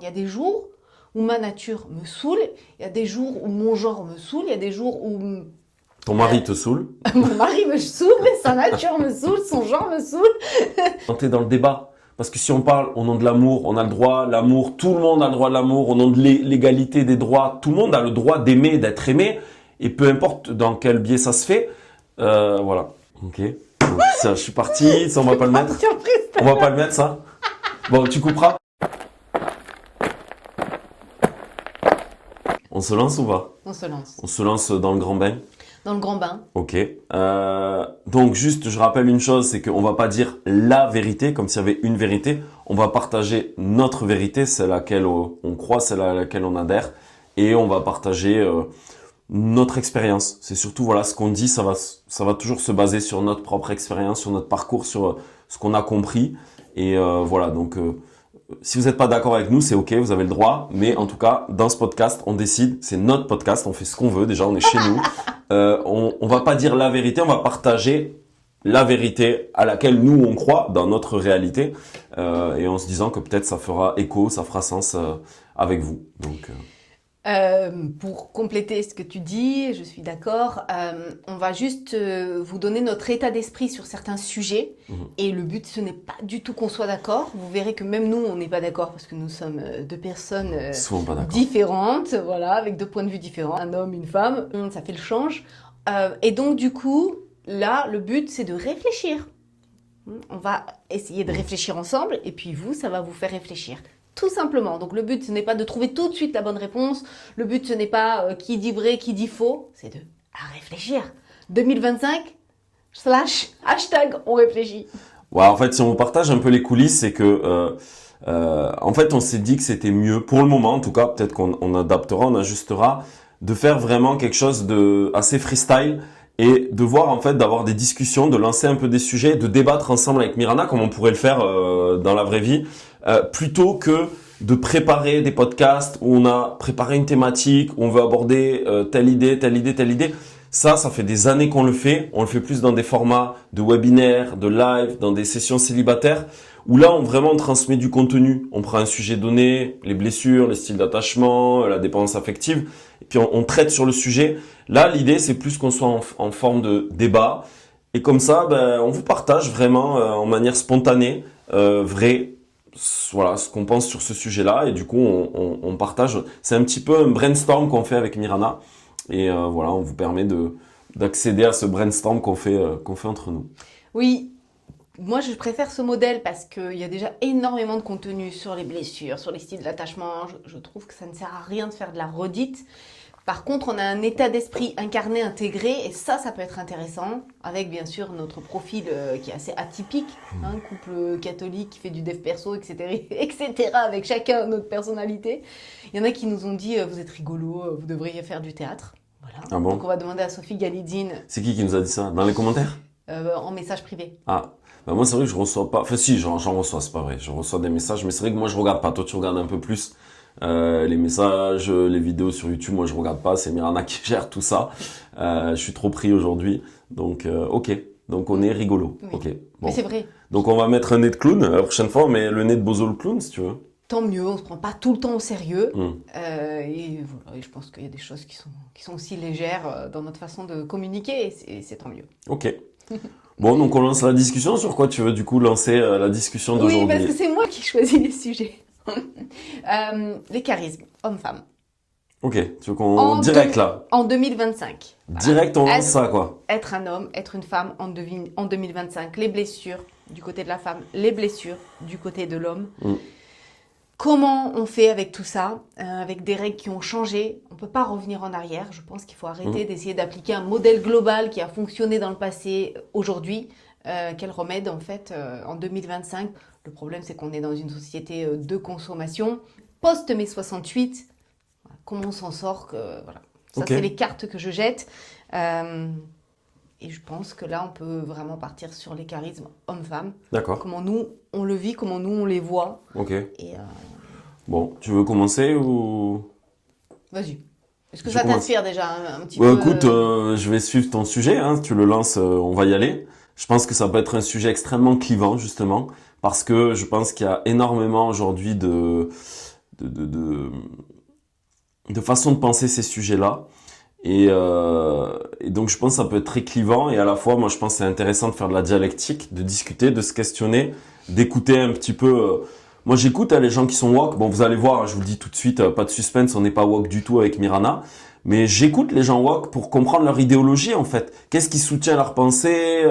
Il y a des jours où ma nature me saoule, il y a des jours où mon genre me saoule, il y a des jours où Ton mari te saoule. mon mari me saoule, sa nature me saoule, son genre me saoule. Quand tu es dans le débat, parce que si on parle au nom de l'amour, on a le droit, l'amour, tout le monde a le droit de l'amour, au nom de l'égalité des droits, tout le monde a le droit d'aimer, d'être aimé, et peu importe dans quel biais ça se fait, voilà. Ok. Donc, ça, je suis parti, ça on va pas le mettre. On va pas le mettre ça. Bon, tu couperas. On se lance ou pas? On se lance. On se lance dans le grand bain. Dans le grand bain. Ok. Donc juste, je rappelle une chose, c'est qu'on va pas dire la vérité, comme s'il y avait une vérité. On va partager notre vérité, celle à laquelle on croit, celle à laquelle on adhère, et on va partager notre expérience. C'est surtout voilà ce qu'on dit, ça va toujours se baser sur notre propre expérience, sur notre parcours, sur ce qu'on a compris. Et voilà. Donc si vous n'êtes pas d'accord avec nous, c'est ok, vous avez le droit. Mais en tout cas, dans ce podcast, on décide, c'est notre podcast, on fait ce qu'on veut. Déjà, on est chez nous. On va pas dire la vérité, on va partager la vérité à laquelle nous on croit dans notre réalité, et en se disant que peut-être ça fera écho, ça fera sens avec vous. Donc Pour compléter ce que tu dis, je suis d'accord. On va juste vous donner notre état d'esprit sur certains sujets. Et le but, ce n'est pas du tout qu'on soit d'accord. Vous verrez que même nous, on n'est pas d'accord parce que nous sommes deux personnes souvent pas d'accord. différentes, voilà, avec deux points de vue différents. Un homme, une femme, ça fait le change. Et donc, du coup, là, le but, c'est de réfléchir. On va essayer de réfléchir ensemble. Et puis vous, ça va vous faire réfléchir. Tout simplement. Donc le but, ce n'est pas de trouver tout de suite la bonne réponse. Le but, ce n'est pas qui dit vrai, qui dit faux. C'est de réfléchir. 2025 / on réfléchit. Ouais, en fait, si on partage un peu les coulisses, c'est que en fait, on s'est dit que c'était mieux, pour le moment en tout cas, peut-être qu'on adaptera, on ajustera, de faire vraiment quelque chose de assez freestyle et de voir en fait, d'avoir des discussions, de lancer un peu des sujets, de débattre ensemble avec Mirana comme on pourrait le faire dans la vraie vie, plutôt que de préparer des podcasts où on a préparé une thématique, où on veut aborder telle idée, telle idée, telle idée. Ça fait des années qu'on le fait. On le fait plus dans des formats de webinaires, de live, dans des sessions célibataires, où là, on vraiment transmet du contenu. On prend un sujet donné, les blessures, les styles d'attachement, la dépendance affective, et puis on traite sur le sujet. Là, l'idée, c'est plus qu'on soit en forme de débat. Et comme ça, on vous partage vraiment en manière spontanée, vraie, voilà, ce qu'on pense sur ce sujet-là. Et du coup, on partage. C'est un petit peu un brainstorm qu'on fait avec Mirana. Et voilà, on vous permet d'accéder à ce brainstorm qu'on fait entre nous. Oui, moi je préfère ce modèle parce qu'il y a déjà énormément de contenu sur les blessures, sur les styles d'attachement. Je trouve que ça ne sert à rien de faire de la redite. Par contre, on a un état d'esprit incarné, intégré, et ça peut être intéressant, avec bien sûr notre profil qui est assez atypique, hein, couple catholique qui fait du dev perso, etc., etc., avec chacun notre personnalité. Il y en a qui nous ont dit vous êtes rigolo, vous devriez faire du théâtre. Voilà. Ah bon? Donc on va demander à Sophie Galidzine. C'est qui nous a dit ça? Dans les commentaires? En message privé. Ah, moi c'est vrai que je reçois pas. Enfin si, j'en reçois, c'est pas vrai. Je reçois des messages, mais c'est vrai que moi je regarde pas. Toi tu regardes un peu plus. Les messages, les vidéos sur YouTube, moi je regarde pas, c'est Mirana qui gère tout ça. Je suis trop pris aujourd'hui, donc ok. Donc on est rigolo, Oui. ok. Bon. Mais c'est vrai. Donc on va mettre un nez de clown la prochaine fois, mais le nez de Bozo le clown si tu veux. Tant mieux, on se prend pas tout le temps au sérieux. Et voilà, et je pense qu'il y a des choses qui sont aussi légères dans notre façon de communiquer, et c'est tant mieux. Ok. Bon, donc on lance la discussion. Sur quoi tu veux du coup lancer la discussion d'aujourd'hui? Oui, parce que c'est moi qui choisis les sujets. Les charismes, hommes-femmes. Ok, tu veux qu'on direct là? En 2025. Direct on lance ça quoi? Être un homme, être une femme en 2025. Les blessures du côté de la femme, les blessures du côté de l'homme. Comment on fait avec tout ça, avec des règles qui ont changé? On ne peut pas revenir en arrière. Je pense qu'il faut arrêter d'essayer d'appliquer un modèle global qui a fonctionné dans le passé aujourd'hui. Quel remède en fait en 2025? Le problème, c'est qu'on est dans une société de consommation. Post-mai 68, comment on s'en sort voilà. Ça, c'est les cartes que je jette. Et je pense que là, on peut vraiment partir sur les charismes hommes-femmes. D'accord. Comment nous, on le vit, comment nous, on les voit. Ok. Et, bon, tu veux commencer ou... Vas-y. Est-ce que ça t'inspire déjà un petit peu Écoute, je vais suivre ton sujet. Hein. Si tu le lances, on va y aller. Je pense que ça peut être un sujet extrêmement clivant, justement, parce que je pense qu'il y a énormément aujourd'hui de façon de penser ces sujets-là. Et donc je pense que ça peut être très clivant, et à la fois moi je pense que c'est intéressant de faire de la dialectique, de discuter, de se questionner, d'écouter un petit peu. Moi j'écoute les gens qui sont woke, bon vous allez voir, je vous le dis tout de suite, pas de suspense, on n'est pas woke du tout avec Mirana, mais j'écoute les gens woke pour comprendre leur idéologie en fait, qu'est-ce qui soutient leur pensée,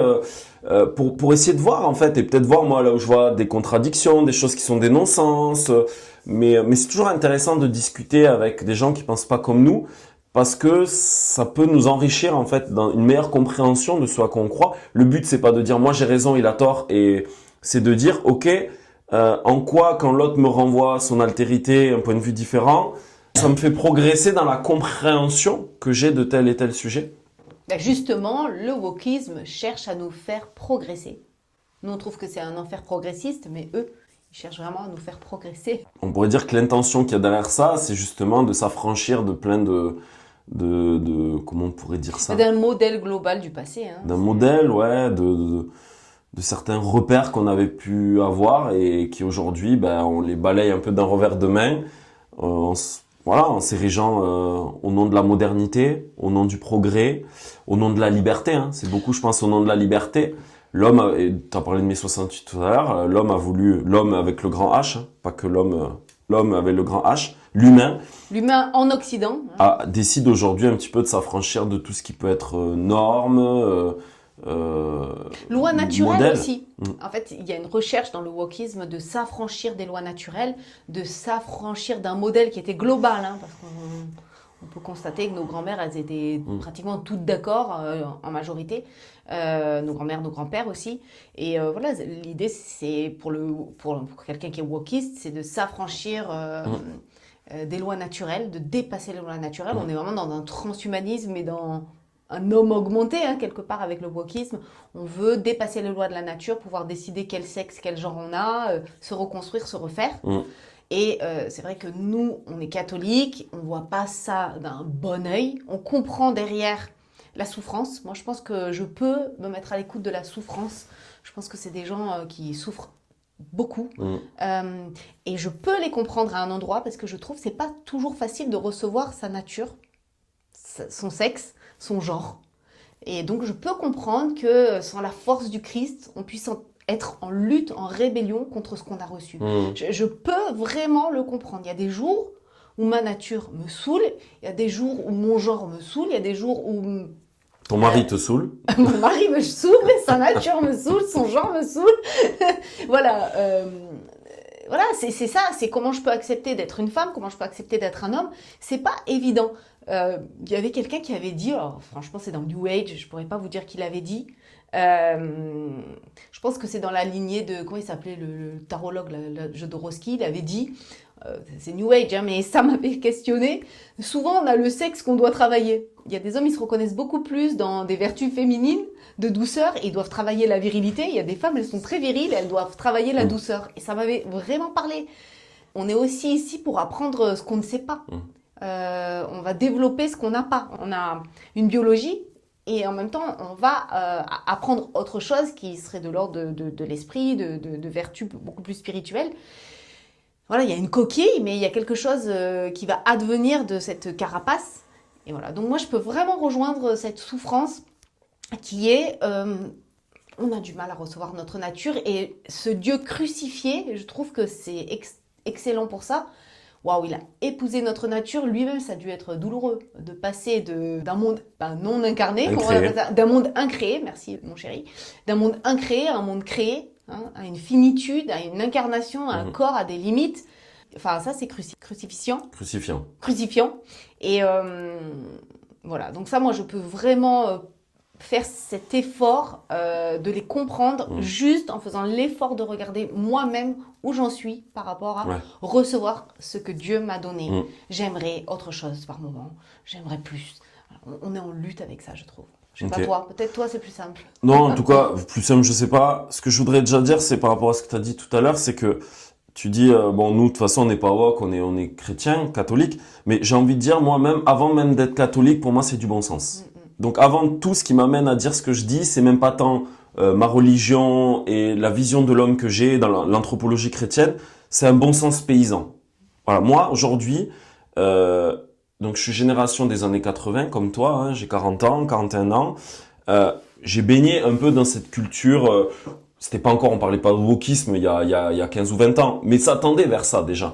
pour essayer de voir en fait, et peut-être voir moi là où je vois des contradictions, des choses qui sont des non-sens, mais c'est toujours intéressant de discuter avec des gens qui pensent pas comme nous, parce que ça peut nous enrichir en fait dans une meilleure compréhension de ce à quoi on croit. Le but c'est pas de dire moi j'ai raison, il a tort, et c'est de dire ok, en quoi quand l'autre me renvoie son altérité, un point de vue différent, ça me fait progresser dans la compréhension que j'ai de tel et tel sujet. Ben justement, le wokisme cherche à nous faire progresser. Nous on trouve que c'est un enfer progressiste, mais eux ils cherchent vraiment à nous faire progresser. On pourrait dire que l'intention qu'il y a derrière ça, c'est justement de s'affranchir de plein de comment on pourrait dire ça, d'un modèle global du passé. Hein. D'un modèle, ouais, de certains repères qu'on avait pu avoir et qui aujourd'hui, ben, on les balaye un peu d'un revers de main, voilà, en s'érigeant au nom de la modernité, au nom du progrès, au nom de la liberté. Hein. C'est beaucoup, je pense, au nom de la liberté. L'homme, tu as parlé de mai 68 tout à l'heure, l'homme avec le grand H, hein, pas que l'homme avec le grand H, l'humain en Occident, décide aujourd'hui un petit peu de s'affranchir de tout ce qui peut être normes, loi naturelle modèle. aussi. En fait, il y a une recherche dans le wokisme de s'affranchir des lois naturelles, de s'affranchir d'un modèle qui était global, hein, parce qu'on peut constater que nos grand-mères, elles étaient pratiquement toutes d'accord en majorité, nos grand-mères, nos grands-pères aussi. Et voilà, l'idée, c'est pour quelqu'un qui est wokiste, c'est de s'affranchir des lois naturelles, de dépasser les lois naturelles. On est vraiment dans un transhumanisme et dans un homme augmenté, hein, quelque part, avec le wokisme. On veut dépasser les lois de la nature, pouvoir décider quel sexe, quel genre on a, se reconstruire, se refaire. Et c'est vrai que nous, on est catholiques, on voit pas ça d'un bon œil. On comprend derrière la souffrance. Moi, je pense que je peux me mettre à l'écoute de la souffrance. Je pense que c'est des gens qui souffrent beaucoup. Et je peux les comprendre à un endroit, parce que je trouve que c'est pas toujours facile de recevoir sa nature, son sexe, son genre. Et donc, je peux comprendre que sans la force du Christ, on puisse être en lutte, en rébellion contre ce qu'on a reçu. Je peux vraiment le comprendre. Il y a des jours où ma nature me saoule, il y a des jours où mon genre me saoule, il y a des jours où... Ton mari te saoule. Mon mari me saoule, sa nature me saoule, son genre me saoule. Voilà, voilà, c'est ça, c'est comment je peux accepter d'être une femme, comment je peux accepter d'être un homme. C'est pas évident. Il y avait quelqu'un qui avait dit, alors, franchement c'est dans New Age, je pourrais pas vous dire qui l'avait dit. Je pense que c'est dans la lignée de, comment il s'appelait, le tarologue, Jodorowsky, il avait dit, c'est New Age, hein, mais ça m'avait questionné. Souvent on a le sexe qu'on doit travailler. Il y a des hommes, ils se reconnaissent beaucoup plus dans des vertus féminines, de douceur, et ils doivent travailler la virilité. Il y a des femmes, elles sont très viriles, elles doivent travailler la douceur. Et ça m'avait vraiment parlé. On est aussi ici pour apprendre ce qu'on ne sait pas. On va développer ce qu'on n'a pas. On a une biologie, et en même temps, on va apprendre autre chose qui serait de l'ordre de l'esprit, de vertus beaucoup plus spirituelles. Voilà, il y a une coquille, mais il y a quelque chose qui va advenir de cette carapace. Et voilà, donc moi, je peux vraiment rejoindre cette souffrance qui est... on a du mal à recevoir notre nature, et ce Dieu crucifié, je trouve que c'est excellent pour ça. Waouh, il a épousé notre nature. Lui-même, ça a dû être douloureux de passer d'un monde non incarné, d'un monde incréé, merci mon chéri, d'un monde incréé à un monde créé, hein, à une finitude, à une incarnation, à un corps, à des limites. Enfin, ça, c'est crucifiant. Et voilà, donc ça, moi, je peux vraiment faire cet effort de les comprendre juste en faisant l'effort de regarder moi-même où j'en suis par rapport à recevoir ce que Dieu m'a donné. J'aimerais autre chose par moment, j'aimerais plus. On est en lutte avec ça, je trouve. Je sais pas toi, peut-être toi c'est plus simple. Non, en tout cas, plus simple, je sais pas. Ce que je voudrais déjà dire, c'est par rapport à ce que tu as dit tout à l'heure, c'est que tu dis, bon, nous, de toute façon, on n'est pas woke, on est chrétien, catholique, mais j'ai envie de dire, moi-même, avant même d'être catholique, pour moi, c'est du bon sens. Donc avant tout, ce qui m'amène à dire ce que je dis, c'est même pas tant ma religion et la vision de l'homme que j'ai dans l'anthropologie chrétienne, c'est un bon sens paysan. Voilà, moi, aujourd'hui, donc je suis génération des années 80, comme toi, hein, j'ai 40 ans, 41 ans. J'ai baigné un peu dans cette culture, c'était pas encore, on parlait pas de wokisme il y a 15 ou 20 ans, mais ça tendait vers ça déjà.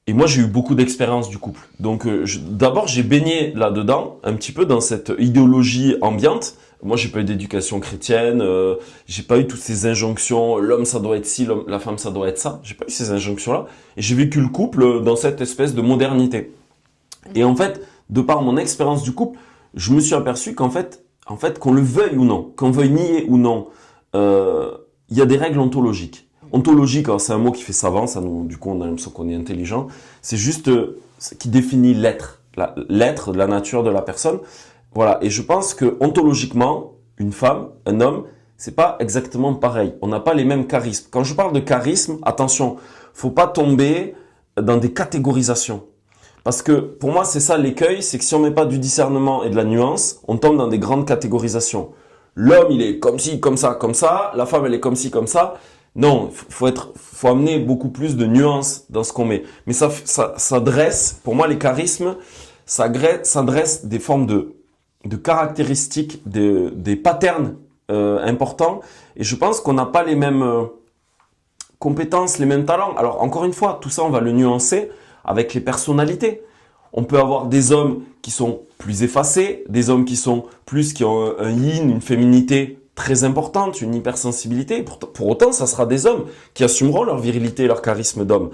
Et moi, j'ai eu beaucoup d'expérience du couple. Donc, d'abord, j'ai baigné là-dedans, un petit peu dans cette idéologie ambiante. Moi, j'ai pas eu d'éducation chrétienne, j'ai pas eu toutes ces injonctions, l'homme ça doit être ci, la femme ça doit être ça. J'ai pas eu ces injonctions-là. Et j'ai vécu le couple dans cette espèce de modernité. Et en fait, de par mon expérience du couple, je me suis aperçu qu'en fait, qu'on le veuille ou non, qu'on veuille nier ou non, il y a des règles ontologiques. Ontologique, c'est un mot qui fait savant, ça nous, du coup on a l'impression qu'on est intelligent. C'est juste qui définit l'être, l'être, la nature de la personne. Voilà. Et je pense que ontologiquement, une femme, un homme, c'est pas exactement pareil. On n'a pas les mêmes charismes. Quand je parle de charisme, attention, faut pas tomber dans des catégorisations. Parce que pour moi, c'est ça l'écueil, c'est que si on met pas du discernement et de la nuance, on tombe dans des grandes catégorisations. L'homme, il est comme ci, comme ça, comme ça. La femme, elle est comme ci, comme ça. Non, faut amener beaucoup plus de nuances dans ce qu'on met. Mais ça dresse, pour moi, les charismes, ça dresse des formes de caractéristiques, des patterns importants. Et je pense qu'on n'a pas les mêmes compétences, les mêmes talents. Alors, encore une fois, tout ça, on va le nuancer avec les personnalités. On peut avoir des hommes qui sont plus effacés, des hommes qui ont un yin, une féminité très importante, une hypersensibilité. Pour autant, ça sera des hommes qui assumeront leur virilité, leur charisme d'homme,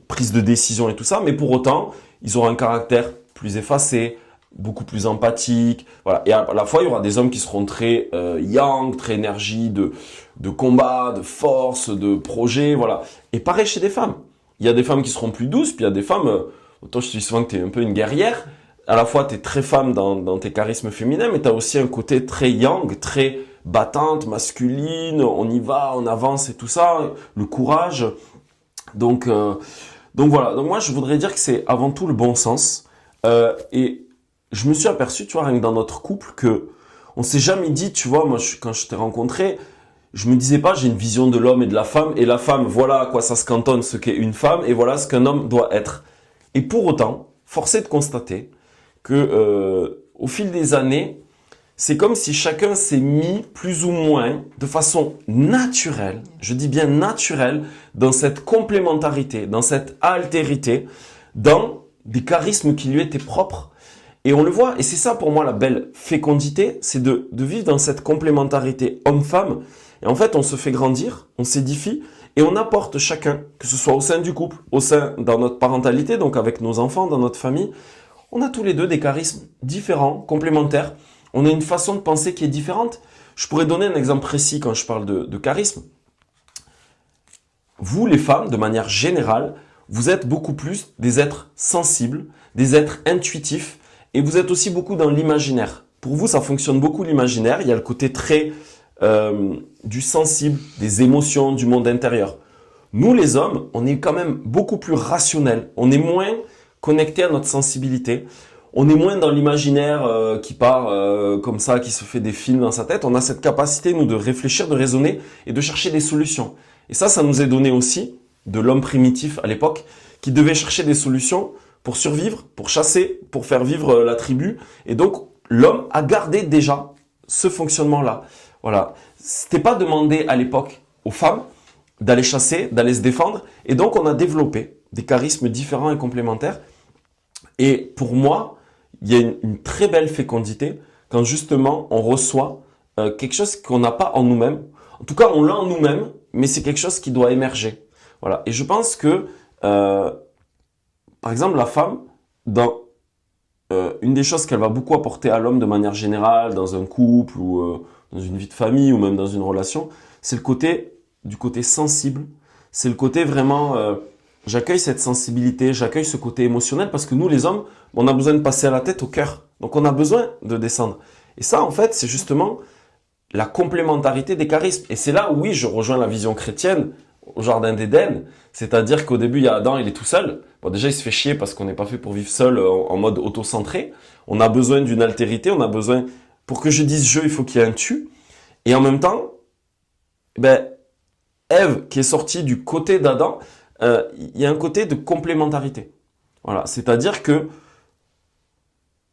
prise de décision et tout ça, mais pour autant, ils auront un caractère plus effacé, beaucoup plus empathique. Voilà. Et à la fois, il y aura des hommes qui seront très yang, très énergie de combat, de force, de projet, voilà. Et pareil chez des femmes. Il y a des femmes qui seront plus douces, puis il y a des femmes, autant je te dis souvent que tu es un peu une guerrière, à la fois tu es très femme dans tes charismes féminins, mais tu as aussi un côté très yang, très battante, masculine, on y va, on avance et tout ça, le courage. Donc voilà, donc moi je voudrais dire que c'est avant tout le bon sens. Et je me suis aperçu, tu vois, rien que dans notre couple, que on s'est jamais dit, tu vois, moi quand je t'ai rencontré, je me disais pas j'ai une vision de l'homme et de la femme, et la femme, voilà à quoi ça se cantonne, ce qu'est une femme, et voilà ce qu'un homme doit être. Et pour autant, force est de constater que au fil des années, c'est comme si chacun s'est mis plus ou moins de façon naturelle, je dis bien naturelle, dans cette complémentarité, dans cette altérité, dans des charismes qui lui étaient propres. Et on le voit, et c'est ça pour moi la belle fécondité, c'est de vivre dans cette complémentarité homme-femme. Et en fait, on se fait grandir, on s'édifie, et on apporte chacun, que ce soit au sein du couple, dans notre parentalité, donc avec nos enfants, dans notre famille, on a tous les deux des charismes différents, complémentaires. On a une façon de penser qui est différente. Je pourrais donner un exemple précis quand je parle de charisme. Vous, les femmes, de manière générale, vous êtes beaucoup plus des êtres sensibles, des êtres intuitifs, et vous êtes aussi beaucoup dans l'imaginaire. Pour vous, ça fonctionne beaucoup l'imaginaire. Il y a le côté très du sensible, des émotions, du monde intérieur. Nous, les hommes, on est quand même beaucoup plus rationnels. On est moins connecté à notre sensibilité. On est moins dans l'imaginaire qui part comme ça, qui se fait des films dans sa tête. On a cette capacité, nous, de réfléchir, de raisonner et de chercher des solutions. Et ça nous est donné aussi de l'homme primitif à l'époque qui devait chercher des solutions pour survivre, pour chasser, pour faire vivre la tribu. Et donc, l'homme a gardé déjà ce fonctionnement-là. Voilà. C'était pas demandé à l'époque aux femmes d'aller chasser, d'aller se défendre. Et donc, on a développé des charismes différents et complémentaires. Et pour moi, il y a une très belle fécondité quand justement on reçoit quelque chose qu'on n'a pas en nous-mêmes. En tout cas, on l'a en nous-mêmes, mais c'est quelque chose qui doit émerger. Voilà. Et je pense que, par exemple, la femme, dans une des choses qu'elle va beaucoup apporter à l'homme de manière générale, dans un couple ou dans une vie de famille ou même dans une relation, c'est le côté sensible. C'est le côté vraiment... j'accueille cette sensibilité, j'accueille ce côté émotionnel parce que nous, les hommes, on a besoin de passer à la tête au cœur. Donc, on a besoin de descendre. Et ça, en fait, c'est justement la complémentarité des charismes. Et c'est là où, oui, je rejoins la vision chrétienne au jardin d'Éden. C'est-à-dire qu'au début, il y a Adam, il est tout seul. Bon, déjà, il se fait chier parce qu'on n'est pas fait pour vivre seul en mode auto-centré. On a besoin d'une altérité, on a besoin... Pour que je dise je, il faut qu'il y ait un tu. Et en même temps, Ève, qui est sortie du côté d'Adam, il y a un côté de complémentarité. Voilà, c'est-à-dire que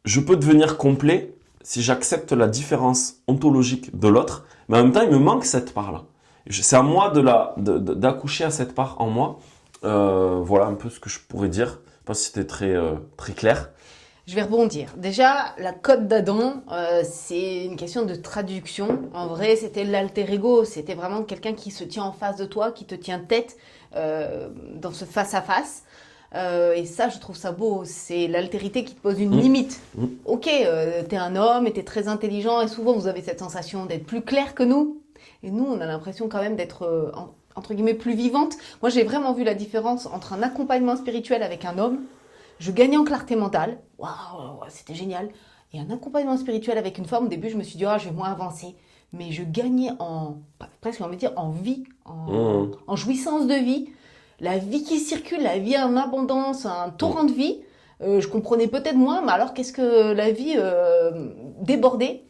je peux devenir complet si j'accepte la différence ontologique de l'autre, mais en même temps, il me manque cette part-là. C'est à moi d'accoucher à cette part en moi. Voilà un peu ce que je pourrais dire. Je ne sais pas si c'était très clair. Je vais rebondir. Déjà, la cote d'Adam, c'est une question de traduction. En vrai, c'était l'alter ego. C'était vraiment quelqu'un qui se tient en face de toi, qui te tient tête dans ce face-à-face. Et ça, je trouve ça beau. C'est l'altérité qui te pose une limite. Ok, t'es un homme et t'es très intelligent et souvent vous avez cette sensation d'être plus clair que nous. Et nous, on a l'impression quand même d'être, entre guillemets, plus vivante. Moi, j'ai vraiment vu la différence entre un accompagnement spirituel avec un homme. Je gagnais en clarté mentale. Waouh, c'était génial. Et un accompagnement spirituel avec une femme, au début, je me suis dit, je vais moins avancer. Mais je gagnais presque, on va dire, en vie, en jouissance de vie. La vie qui circule, la vie en abondance, un torrent de vie. Je comprenais peut-être moins, mais alors qu'est-ce que la vie débordait.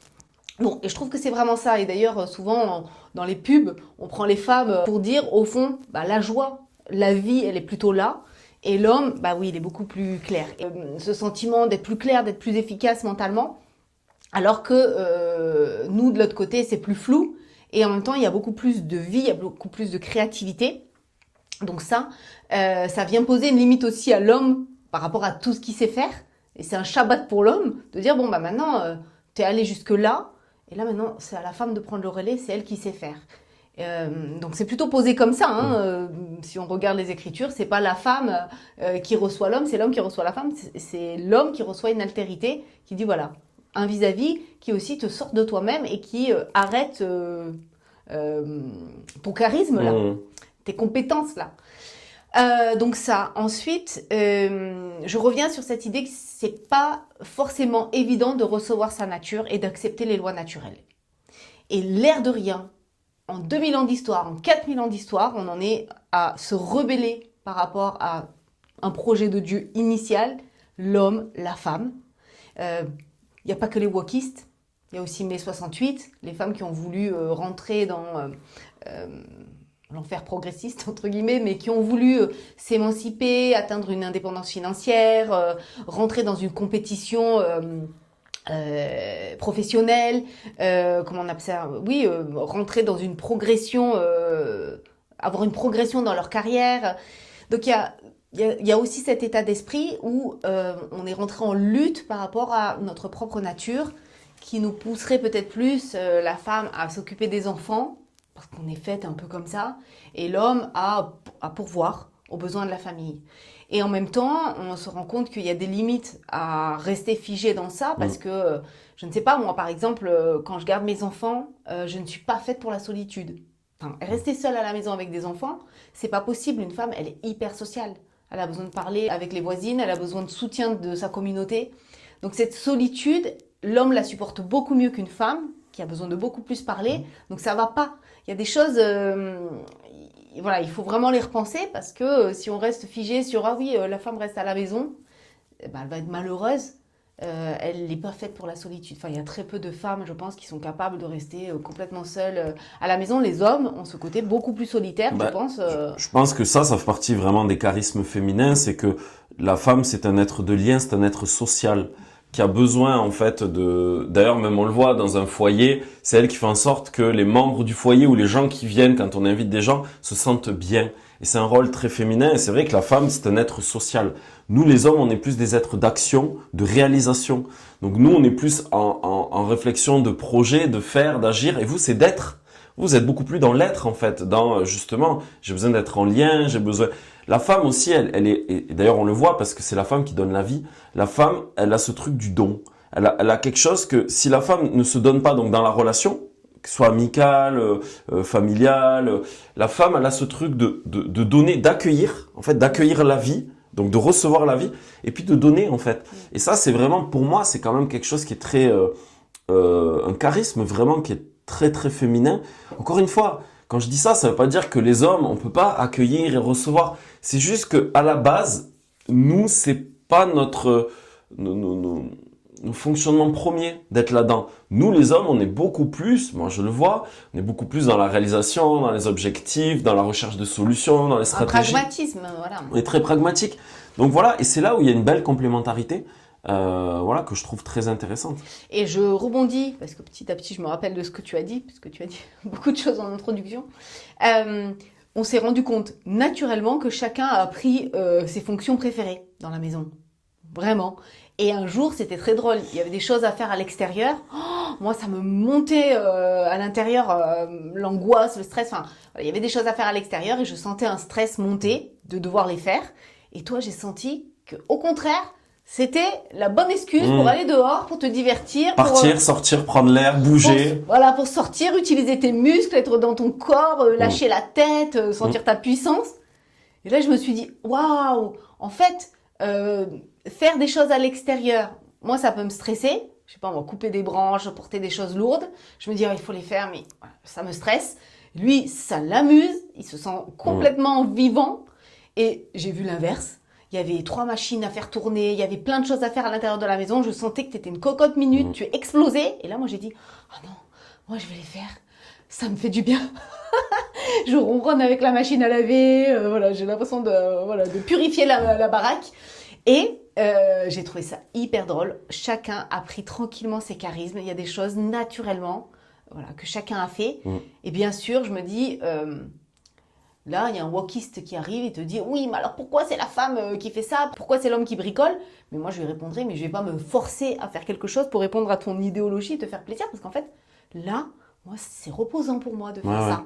Bon, et je trouve que c'est vraiment ça. Et d'ailleurs, souvent, dans les pubs, on prend les femmes pour dire, au fond, la joie, la vie, elle est plutôt là. Et l'homme, oui, il est beaucoup plus clair. Et, ce sentiment d'être plus clair, d'être plus efficace mentalement, alors que nous, de l'autre côté, c'est plus flou. Et en même temps, il y a beaucoup plus de vie, il y a beaucoup plus de créativité. Donc ça vient poser une limite aussi à l'homme par rapport à tout ce qu'il sait faire. Et c'est un Shabbat pour l'homme de dire, maintenant, t'es allé jusque-là. Et là, maintenant, c'est à la femme de prendre le relais, c'est elle qui sait faire. Donc c'est plutôt posé comme ça. Si on regarde les Écritures, c'est pas la femme qui reçoit l'homme, c'est l'homme qui reçoit la femme. C'est l'homme qui reçoit une altérité, qui dit voilà, un vis-à-vis qui aussi te sort de toi-même et qui arrête ton charisme là, tes compétences là. Donc ça. Ensuite, je reviens sur cette idée que c'est pas forcément évident de recevoir sa nature et d'accepter les lois naturelles. Et l'air de rien. En 2000 ans d'histoire, en 4000 ans d'histoire, on en est à se rebeller par rapport à un projet de Dieu initial, l'homme, la femme. Il n'y a pas que les wokistes, il y a aussi mai 68, les femmes qui ont voulu rentrer dans l'enfer progressiste, entre guillemets, mais qui ont voulu s'émanciper, atteindre une indépendance financière, rentrer dans une compétition professionnelle, comment on appelle ça, oui, rentrer dans une progression, avoir une progression dans leur carrière. Donc il y a aussi cet état d'esprit où on est rentré en lutte par rapport à notre propre nature, qui nous pousserait peut-être plus la femme à s'occuper des enfants, parce qu'on est faite un peu comme ça, et l'homme à pourvoir aux besoins de la famille. Et en même temps, on se rend compte qu'il y a des limites à rester figé dans ça, parce que, je ne sais pas, moi par exemple, quand je garde mes enfants, je ne suis pas faite pour la solitude. Enfin, rester seule à la maison avec des enfants, c'est pas possible. Une femme, elle est hyper sociale. Elle a besoin de parler avec les voisines, elle a besoin de soutien de sa communauté. Donc cette solitude, l'homme la supporte beaucoup mieux qu'une femme, qui a besoin de beaucoup plus parler. Donc ça va pas. Il y a des choses... voilà, il faut vraiment les repenser parce que si on reste figé sur la femme reste à la maison, elle va être malheureuse. Elle n'est pas faite pour la solitude. Enfin, il y a très peu de femmes, je pense, qui sont capables de rester complètement seules à la maison. Les hommes ont ce côté beaucoup plus solitaire, je pense. Je pense que ça fait partie vraiment des charismes féminins. C'est que la femme, c'est un être de lien, c'est un être social qui a besoin en fait d'ailleurs même on le voit dans un foyer, c'est elle qui fait en sorte que les membres du foyer ou les gens qui viennent quand on invite des gens se sentent bien. Et c'est un rôle très féminin et c'est vrai que la femme c'est un être social. Nous les hommes on est plus des êtres d'action, de réalisation. Donc nous on est plus en réflexion de projet, de faire, d'agir et vous c'est d'être. Vous êtes beaucoup plus dans l'être en fait, dans justement j'ai besoin d'être en lien, j'ai besoin... La femme aussi, elle est, et d'ailleurs on le voit parce que c'est la femme qui donne la vie. La femme, elle a ce truc du don. Elle a quelque chose que si la femme ne se donne pas donc dans la relation, que ce soit amicale, familiale, la femme, elle a ce truc de donner, d'accueillir, en fait, d'accueillir la vie, donc de recevoir la vie et puis de donner en fait. Et ça, c'est vraiment pour moi, c'est quand même quelque chose qui est très, un charisme vraiment qui est très très féminin. Encore une fois. Quand je dis ça, ça veut pas dire que les hommes, on peut pas accueillir et recevoir. C'est juste que à la base, nous, c'est pas notre nos fonctionnements premiers d'être là-dedans. Nous, les hommes, on est beaucoup plus, moi je le vois, on est beaucoup plus dans la réalisation, dans les objectifs, dans la recherche de solutions, dans les stratégies. Un pragmatisme, voilà. On est très pragmatique. Donc voilà, et c'est là où il y a une belle complémentarité, voilà, que je trouve très intéressante. Et je rebondis, parce que petit à petit, je me rappelle de ce que tu as dit, parce que tu as dit beaucoup de choses en introduction. On s'est rendu compte naturellement que chacun a pris ses fonctions préférées dans la maison. Vraiment. Et un jour, c'était très drôle. Il y avait des choses à faire à l'extérieur. Oh, moi, ça me montait à l'intérieur, l'angoisse, le stress. Enfin, il y avait des choses à faire à l'extérieur et je sentais un stress monter de devoir les faire. Et toi, j'ai senti que, au contraire, c'était la bonne excuse pour aller dehors, pour te divertir. Partir, sortir, prendre l'air, bouger. Pour sortir, utiliser tes muscles, être dans ton corps, lâcher la tête, sentir ta puissance. Et là, je me suis dit, waouh, en fait, faire des choses à l'extérieur, moi, ça peut me stresser. Je sais pas, on va couper des branches, porter des choses lourdes. Je me dis, il faut les faire, mais voilà, ça me stresse. Lui, ça l'amuse. Il se sent complètement vivant. Et j'ai vu l'inverse. Il y avait 3 machines à faire tourner. Il y avait plein de choses à faire à l'intérieur de la maison. Je sentais que tu étais une cocotte minute. Tu explosais. Et là, moi, j'ai dit, ah non, moi, je vais les faire. Ça me fait du bien. Je ronronne avec la machine à laver. Voilà, j'ai l'impression de purifier la baraque. Et j'ai trouvé ça hyper drôle. Chacun a pris tranquillement ses charismes. Il y a des choses naturellement, voilà, que chacun a fait. Et bien sûr, je me dis, là, il y a un wokiste qui arrive et te dit, oui, mais alors pourquoi c'est la femme qui fait ça? Pourquoi c'est l'homme qui bricole? Mais moi, je lui répondrai, mais je vais pas me forcer à faire quelque chose pour répondre à ton idéologie et te faire plaisir. Parce qu'en fait, là, moi, c'est reposant pour moi de faire ça.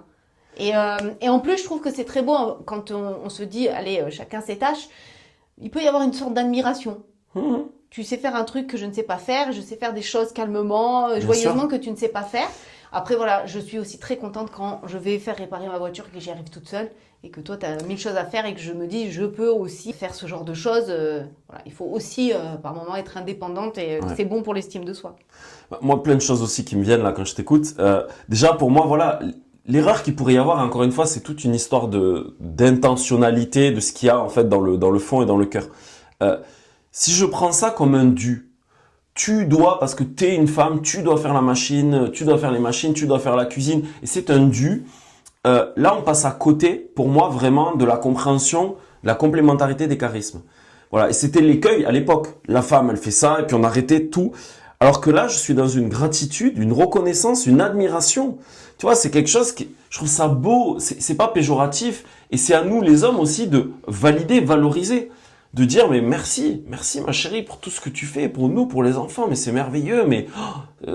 Et en plus, je trouve que c'est très beau quand on se dit, allez, chacun ses tâches. Il peut y avoir une sorte d'admiration. Tu sais faire un truc que je ne sais pas faire, je sais faire des choses calmement, joyeusement que tu ne sais pas faire. Après, voilà, je suis aussi très contente quand je vais faire réparer ma voiture, que j'y arrive toute seule et que toi, tu as 1000 choses à faire et que je me dis, je peux aussi faire ce genre de choses. Voilà, il faut aussi, par moment, être indépendante et c'est bon pour l'estime de soi. Moi, plein de choses aussi qui me viennent là quand je t'écoute. Déjà, pour moi, voilà, l'erreur qu'il pourrait y avoir, encore une fois, c'est toute une histoire d'intentionnalité de ce qu'il y a en fait dans le fond et dans le cœur. Si je prends ça comme un dû, tu dois, parce que tu es une femme, tu dois faire la machine, tu dois faire les machines, tu dois faire la cuisine, et c'est un dû. Là, on passe à côté, pour moi, vraiment, de la compréhension, de la complémentarité des charismes. Voilà, et c'était l'écueil à l'époque. La femme, elle fait ça, et puis on arrêtait tout. Alors que là, je suis dans une gratitude, une reconnaissance, une admiration. Tu vois, c'est quelque chose qui, je trouve ça beau, c'est pas péjoratif, et c'est à nous, les hommes aussi, de valider, valoriser. De dire, mais merci ma chérie pour tout ce que tu fais pour nous, pour les enfants, mais c'est merveilleux, mais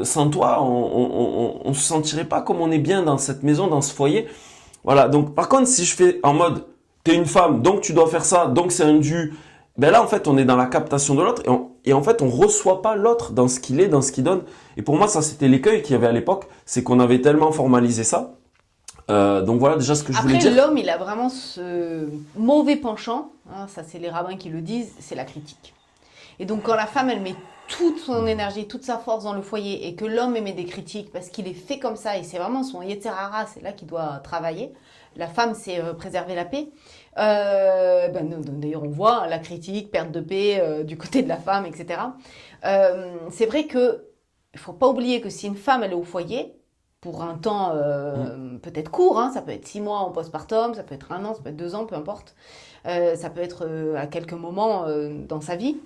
sans toi, on se sentirait pas comme on est bien dans cette maison, dans ce foyer. Voilà, donc par contre, si je fais en mode, t'es une femme, donc tu dois faire ça, donc c'est un dû, ben là, en fait, on est dans la captation de l'autre, et en fait, on reçoit pas l'autre dans ce qu'il est, dans ce qu'il donne. Et pour moi, ça, c'était l'écueil qu'il y avait à l'époque, c'est qu'on avait tellement formalisé ça. Donc voilà déjà ce que je voulais dire. Après, l'homme, il a vraiment ce mauvais penchant, hein, ça c'est les rabbins qui le disent, c'est la critique. Et donc quand la femme, elle met toute son énergie, toute sa force dans le foyer et que l'homme émet des critiques parce qu'il est fait comme ça et c'est vraiment son yetzer hara, c'est là qu'il doit travailler. La femme, c'est préserver la paix. D'ailleurs, on voit la critique, perte de paix du côté de la femme, etc. C'est vrai que il faut pas oublier que si une femme, elle est au foyer, pour un temps peut-être court, hein, ça peut être 6 mois en postpartum, ça peut être 1 an, ça peut être 2 ans, peu importe. Ça peut être à quelques moments dans sa vie.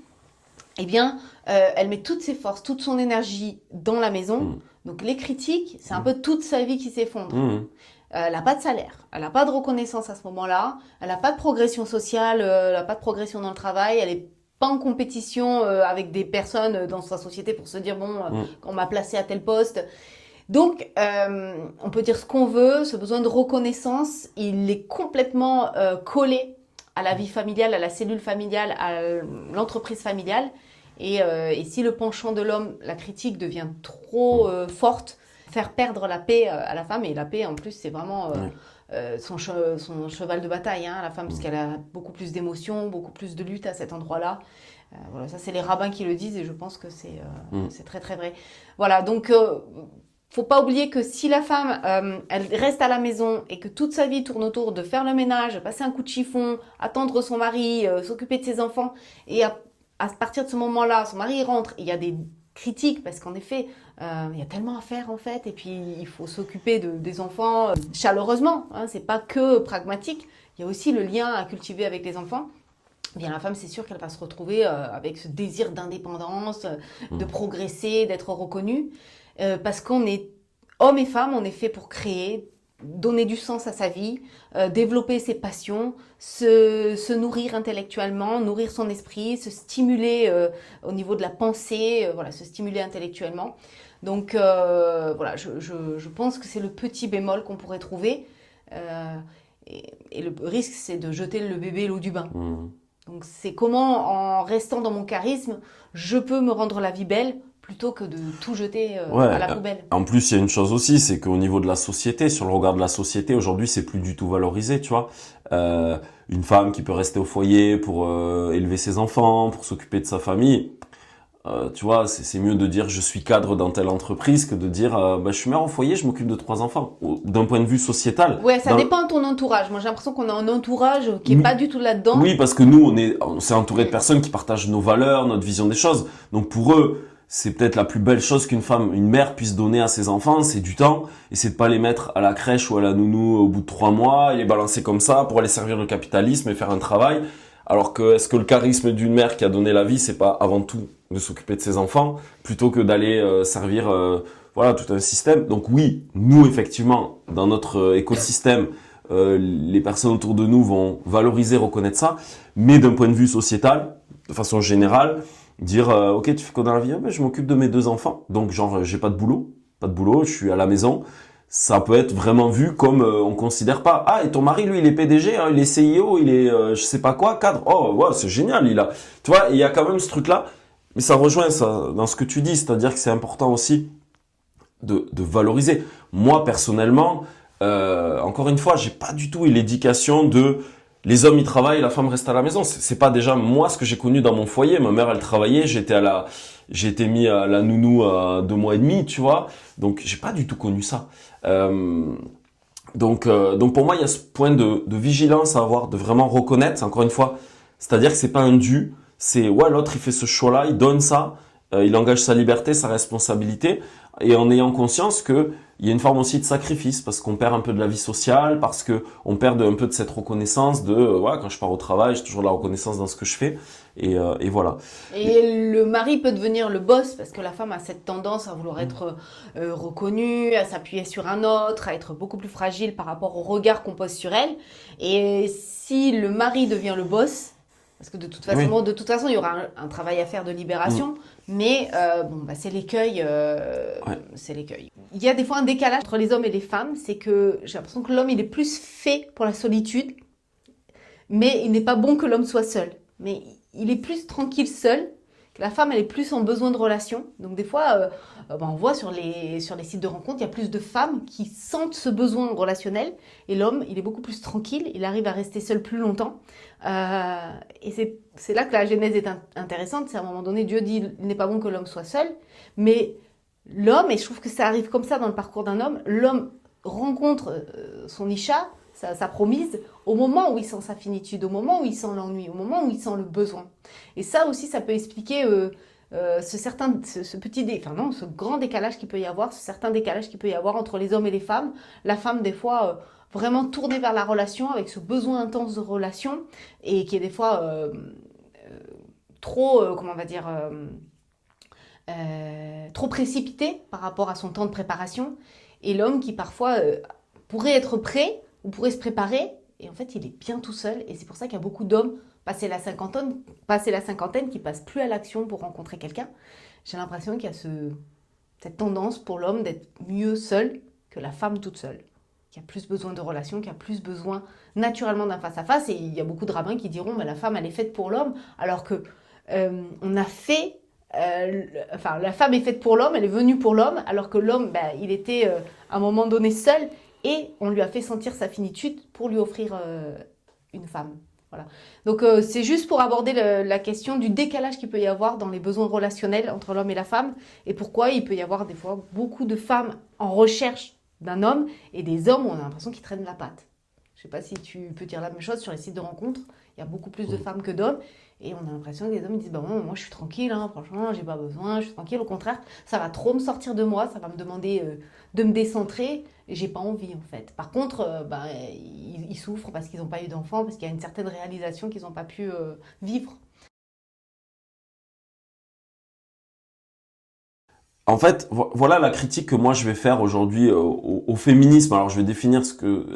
Eh bien, elle met toutes ses forces, toute son énergie dans la maison. Donc les critiques, c'est un peu toute sa vie qui s'effondre. Elle n'a pas de salaire, elle n'a pas de reconnaissance à ce moment-là, elle n'a pas de progression sociale, elle n'a pas de progression dans le travail, elle est pas en compétition avec des personnes dans sa société pour se dire, on m'a placé à tel poste. Donc, on peut dire ce qu'on veut, ce besoin de reconnaissance, il est complètement collé à la vie familiale, à la cellule familiale, à l'entreprise familiale. Et si le penchant de l'homme, la critique devient trop forte, faire perdre la paix à la femme, et la paix en plus c'est vraiment son cheval de bataille, hein, la femme, parce qu'elle a beaucoup plus d'émotions, beaucoup plus de lutte à cet endroit-là. Voilà, ça c'est les rabbins qui le disent et je pense que c'est très très vrai. Voilà, donc faut pas oublier que si la femme, elle reste à la maison et que toute sa vie tourne autour de faire le ménage, passer un coup de chiffon, attendre son mari, s'occuper de ses enfants, et à partir de ce moment-là, son mari rentre, il y a des critique parce qu'en effet, il y a tellement à faire en fait, et puis il faut s'occuper des enfants chaleureusement. Hein, c'est pas que pragmatique. Il y a aussi le lien à cultiver avec les enfants. Eh bien, la femme, c'est sûr qu'elle va se retrouver avec ce désir d'indépendance, de progresser, d'être reconnue, parce qu'on est hommes et femmes, on est fait pour créer, donner du sens à sa vie, développer ses passions, se nourrir intellectuellement, nourrir son esprit, se stimuler au niveau de la pensée, voilà, se stimuler intellectuellement. Donc voilà, je pense que c'est le petit bémol qu'on pourrait trouver. Et le risque, c'est de jeter le bébé à l'eau du bain. Donc c'est comment, en restant dans mon charisme, je peux me rendre la vie belle plutôt que de tout jeter à la poubelle. En plus, il y a une chose aussi, c'est qu'au niveau de la société, sur le regard de la société, aujourd'hui, c'est plus du tout valorisé, tu vois. Une femme qui peut rester au foyer pour élever ses enfants, pour s'occuper de sa famille, tu vois, c'est mieux de dire je suis cadre dans telle entreprise que de dire je suis mère au foyer, je m'occupe de 3 enfants. D'un point de vue sociétal. Ouais, ça dépend de ton entourage. Moi, j'ai l'impression qu'on a un entourage qui est pas du tout là-dedans. Oui, parce que nous, on s'est entouré de personnes qui partagent nos valeurs, notre vision des choses. Donc pour eux, c'est peut-être la plus belle chose qu'une femme, une mère puisse donner à ses enfants, c'est du temps, et c'est de pas les mettre à la crèche ou à la nounou au bout de 3 mois, et les balancer comme ça pour aller servir le capitalisme et faire un travail. Alors que, est-ce que le charisme d'une mère qui a donné la vie, c'est pas avant tout de s'occuper de ses enfants, plutôt que d'aller servir, voilà, tout un système. Donc oui, nous, effectivement, dans notre écosystème, les personnes autour de nous vont valoriser, reconnaître ça, mais d'un point de vue sociétal, de façon générale, dire ok, tu fais quoi dans la vie? Ah, ben, je m'occupe de mes 2 enfants, donc genre j'ai pas de boulot, je suis à la maison. Ça peut être vraiment vu comme on considère pas. Ah, et ton mari, lui, il est PDG, hein, il est CIO, il est je sais pas quoi, cadre. Oh, ouais, c'est génial, il a. Tu vois, il y a quand même ce truc-là. Mais ça rejoint ça dans ce que tu dis, c'est-à-dire que c'est important aussi de valoriser. Moi, personnellement, encore une fois, j'ai pas du tout eu l'éducation de les hommes ils travaillent, la femme reste à la maison. C'est pas déjà moi ce que j'ai connu dans mon foyer. Ma mère elle travaillait, j'ai été mis à la nounou à 2 mois et demi, tu vois. Donc j'ai pas du tout connu ça. Donc pour moi il y a ce point de vigilance à avoir, de vraiment reconnaître. Encore une fois, c'est-à-dire que c'est pas un dû. C'est ouais, l'autre il fait ce choix-là, il donne ça, il engage sa liberté, sa responsabilité, et en ayant conscience que il y a une forme aussi de sacrifice parce qu'on perd un peu de la vie sociale, parce que on perd un peu de cette reconnaissance de ouais, quand je pars au travail, j'ai toujours de la reconnaissance dans ce que je fais, et voilà. Et le mari peut devenir le boss parce que la femme a cette tendance à vouloir être reconnue, à s'appuyer sur un autre, à être beaucoup plus fragile par rapport au regard qu'on pose sur elle. Et si le mari devient le boss, parce que de toute façon, il y aura un travail à faire de libération, mais c'est l'écueil. C'est l'écueil. Il y a des fois un décalage entre les hommes et les femmes, c'est que j'ai l'impression que l'homme il est plus fait pour la solitude, mais il n'est pas bon que l'homme soit seul. Mais il est plus tranquille seul, que la femme elle est plus en besoin de relation. Donc des fois, on voit sur les sites de rencontres, il y a plus de femmes qui sentent ce besoin relationnel, et l'homme il est beaucoup plus tranquille, il arrive à rester seul plus longtemps. Et c'est là que la Genèse est intéressante. C'est à un moment donné, Dieu dit il n'est pas bon que l'homme soit seul, mais l'homme, et je trouve que ça arrive comme ça dans le parcours d'un homme, l'homme rencontre son Isha, sa promise, au moment où il sent sa finitude, au moment où il sent l'ennui, au moment où il sent le besoin. Et ça aussi, ça peut expliquer ce grand décalage qu'il peut y avoir, ce certain décalage qu'il peut y avoir entre les hommes et les femmes. La femme, des fois, vraiment tournée vers la relation, avec ce besoin intense de relation, et qui est des fois trop, trop précipité par rapport à son temps de préparation. Et l'homme qui parfois pourrait être prêt, ou pourrait se préparer, et en fait il est bien tout seul, et c'est pour ça qu'il y a beaucoup d'hommes passé la cinquantaine qui passent plus à l'action pour rencontrer quelqu'un. J'ai l'impression qu'il y a cette tendance pour l'homme d'être mieux seul que la femme toute seule, qui a plus besoin de relations, qui a plus besoin naturellement d'un face-à-face, et il y a beaucoup de rabbins qui diront la femme elle est faite pour l'homme, alors que on a fait la femme est faite pour l'homme, elle est venue pour l'homme, alors que l'homme il était à un moment donné seul, et on lui a fait sentir sa finitude pour lui offrir une femme. Voilà. Donc c'est juste pour aborder la question du décalage qu'il peut y avoir dans les besoins relationnels entre l'homme et la femme, et pourquoi il peut y avoir des fois beaucoup de femmes en recherche d'un homme, et des hommes où on a l'impression qu'ils traînent la patte. Je ne sais pas si tu peux dire la même chose sur les sites de rencontres, il y a beaucoup plus de femmes que d'hommes, Et on a l'impression que les hommes disent, bah bon, moi je suis tranquille, hein, franchement, j'ai pas besoin, je suis tranquille. Au contraire, ça va trop me sortir de moi, ça va me demander de me décentrer. Et j'ai pas envie en fait. Par contre, ils souffrent parce qu'ils n'ont pas eu d'enfants, parce qu'il y a une certaine réalisation qu'ils n'ont pas pu vivre. En fait, voilà la critique que moi je vais faire aujourd'hui au féminisme. Alors je vais définir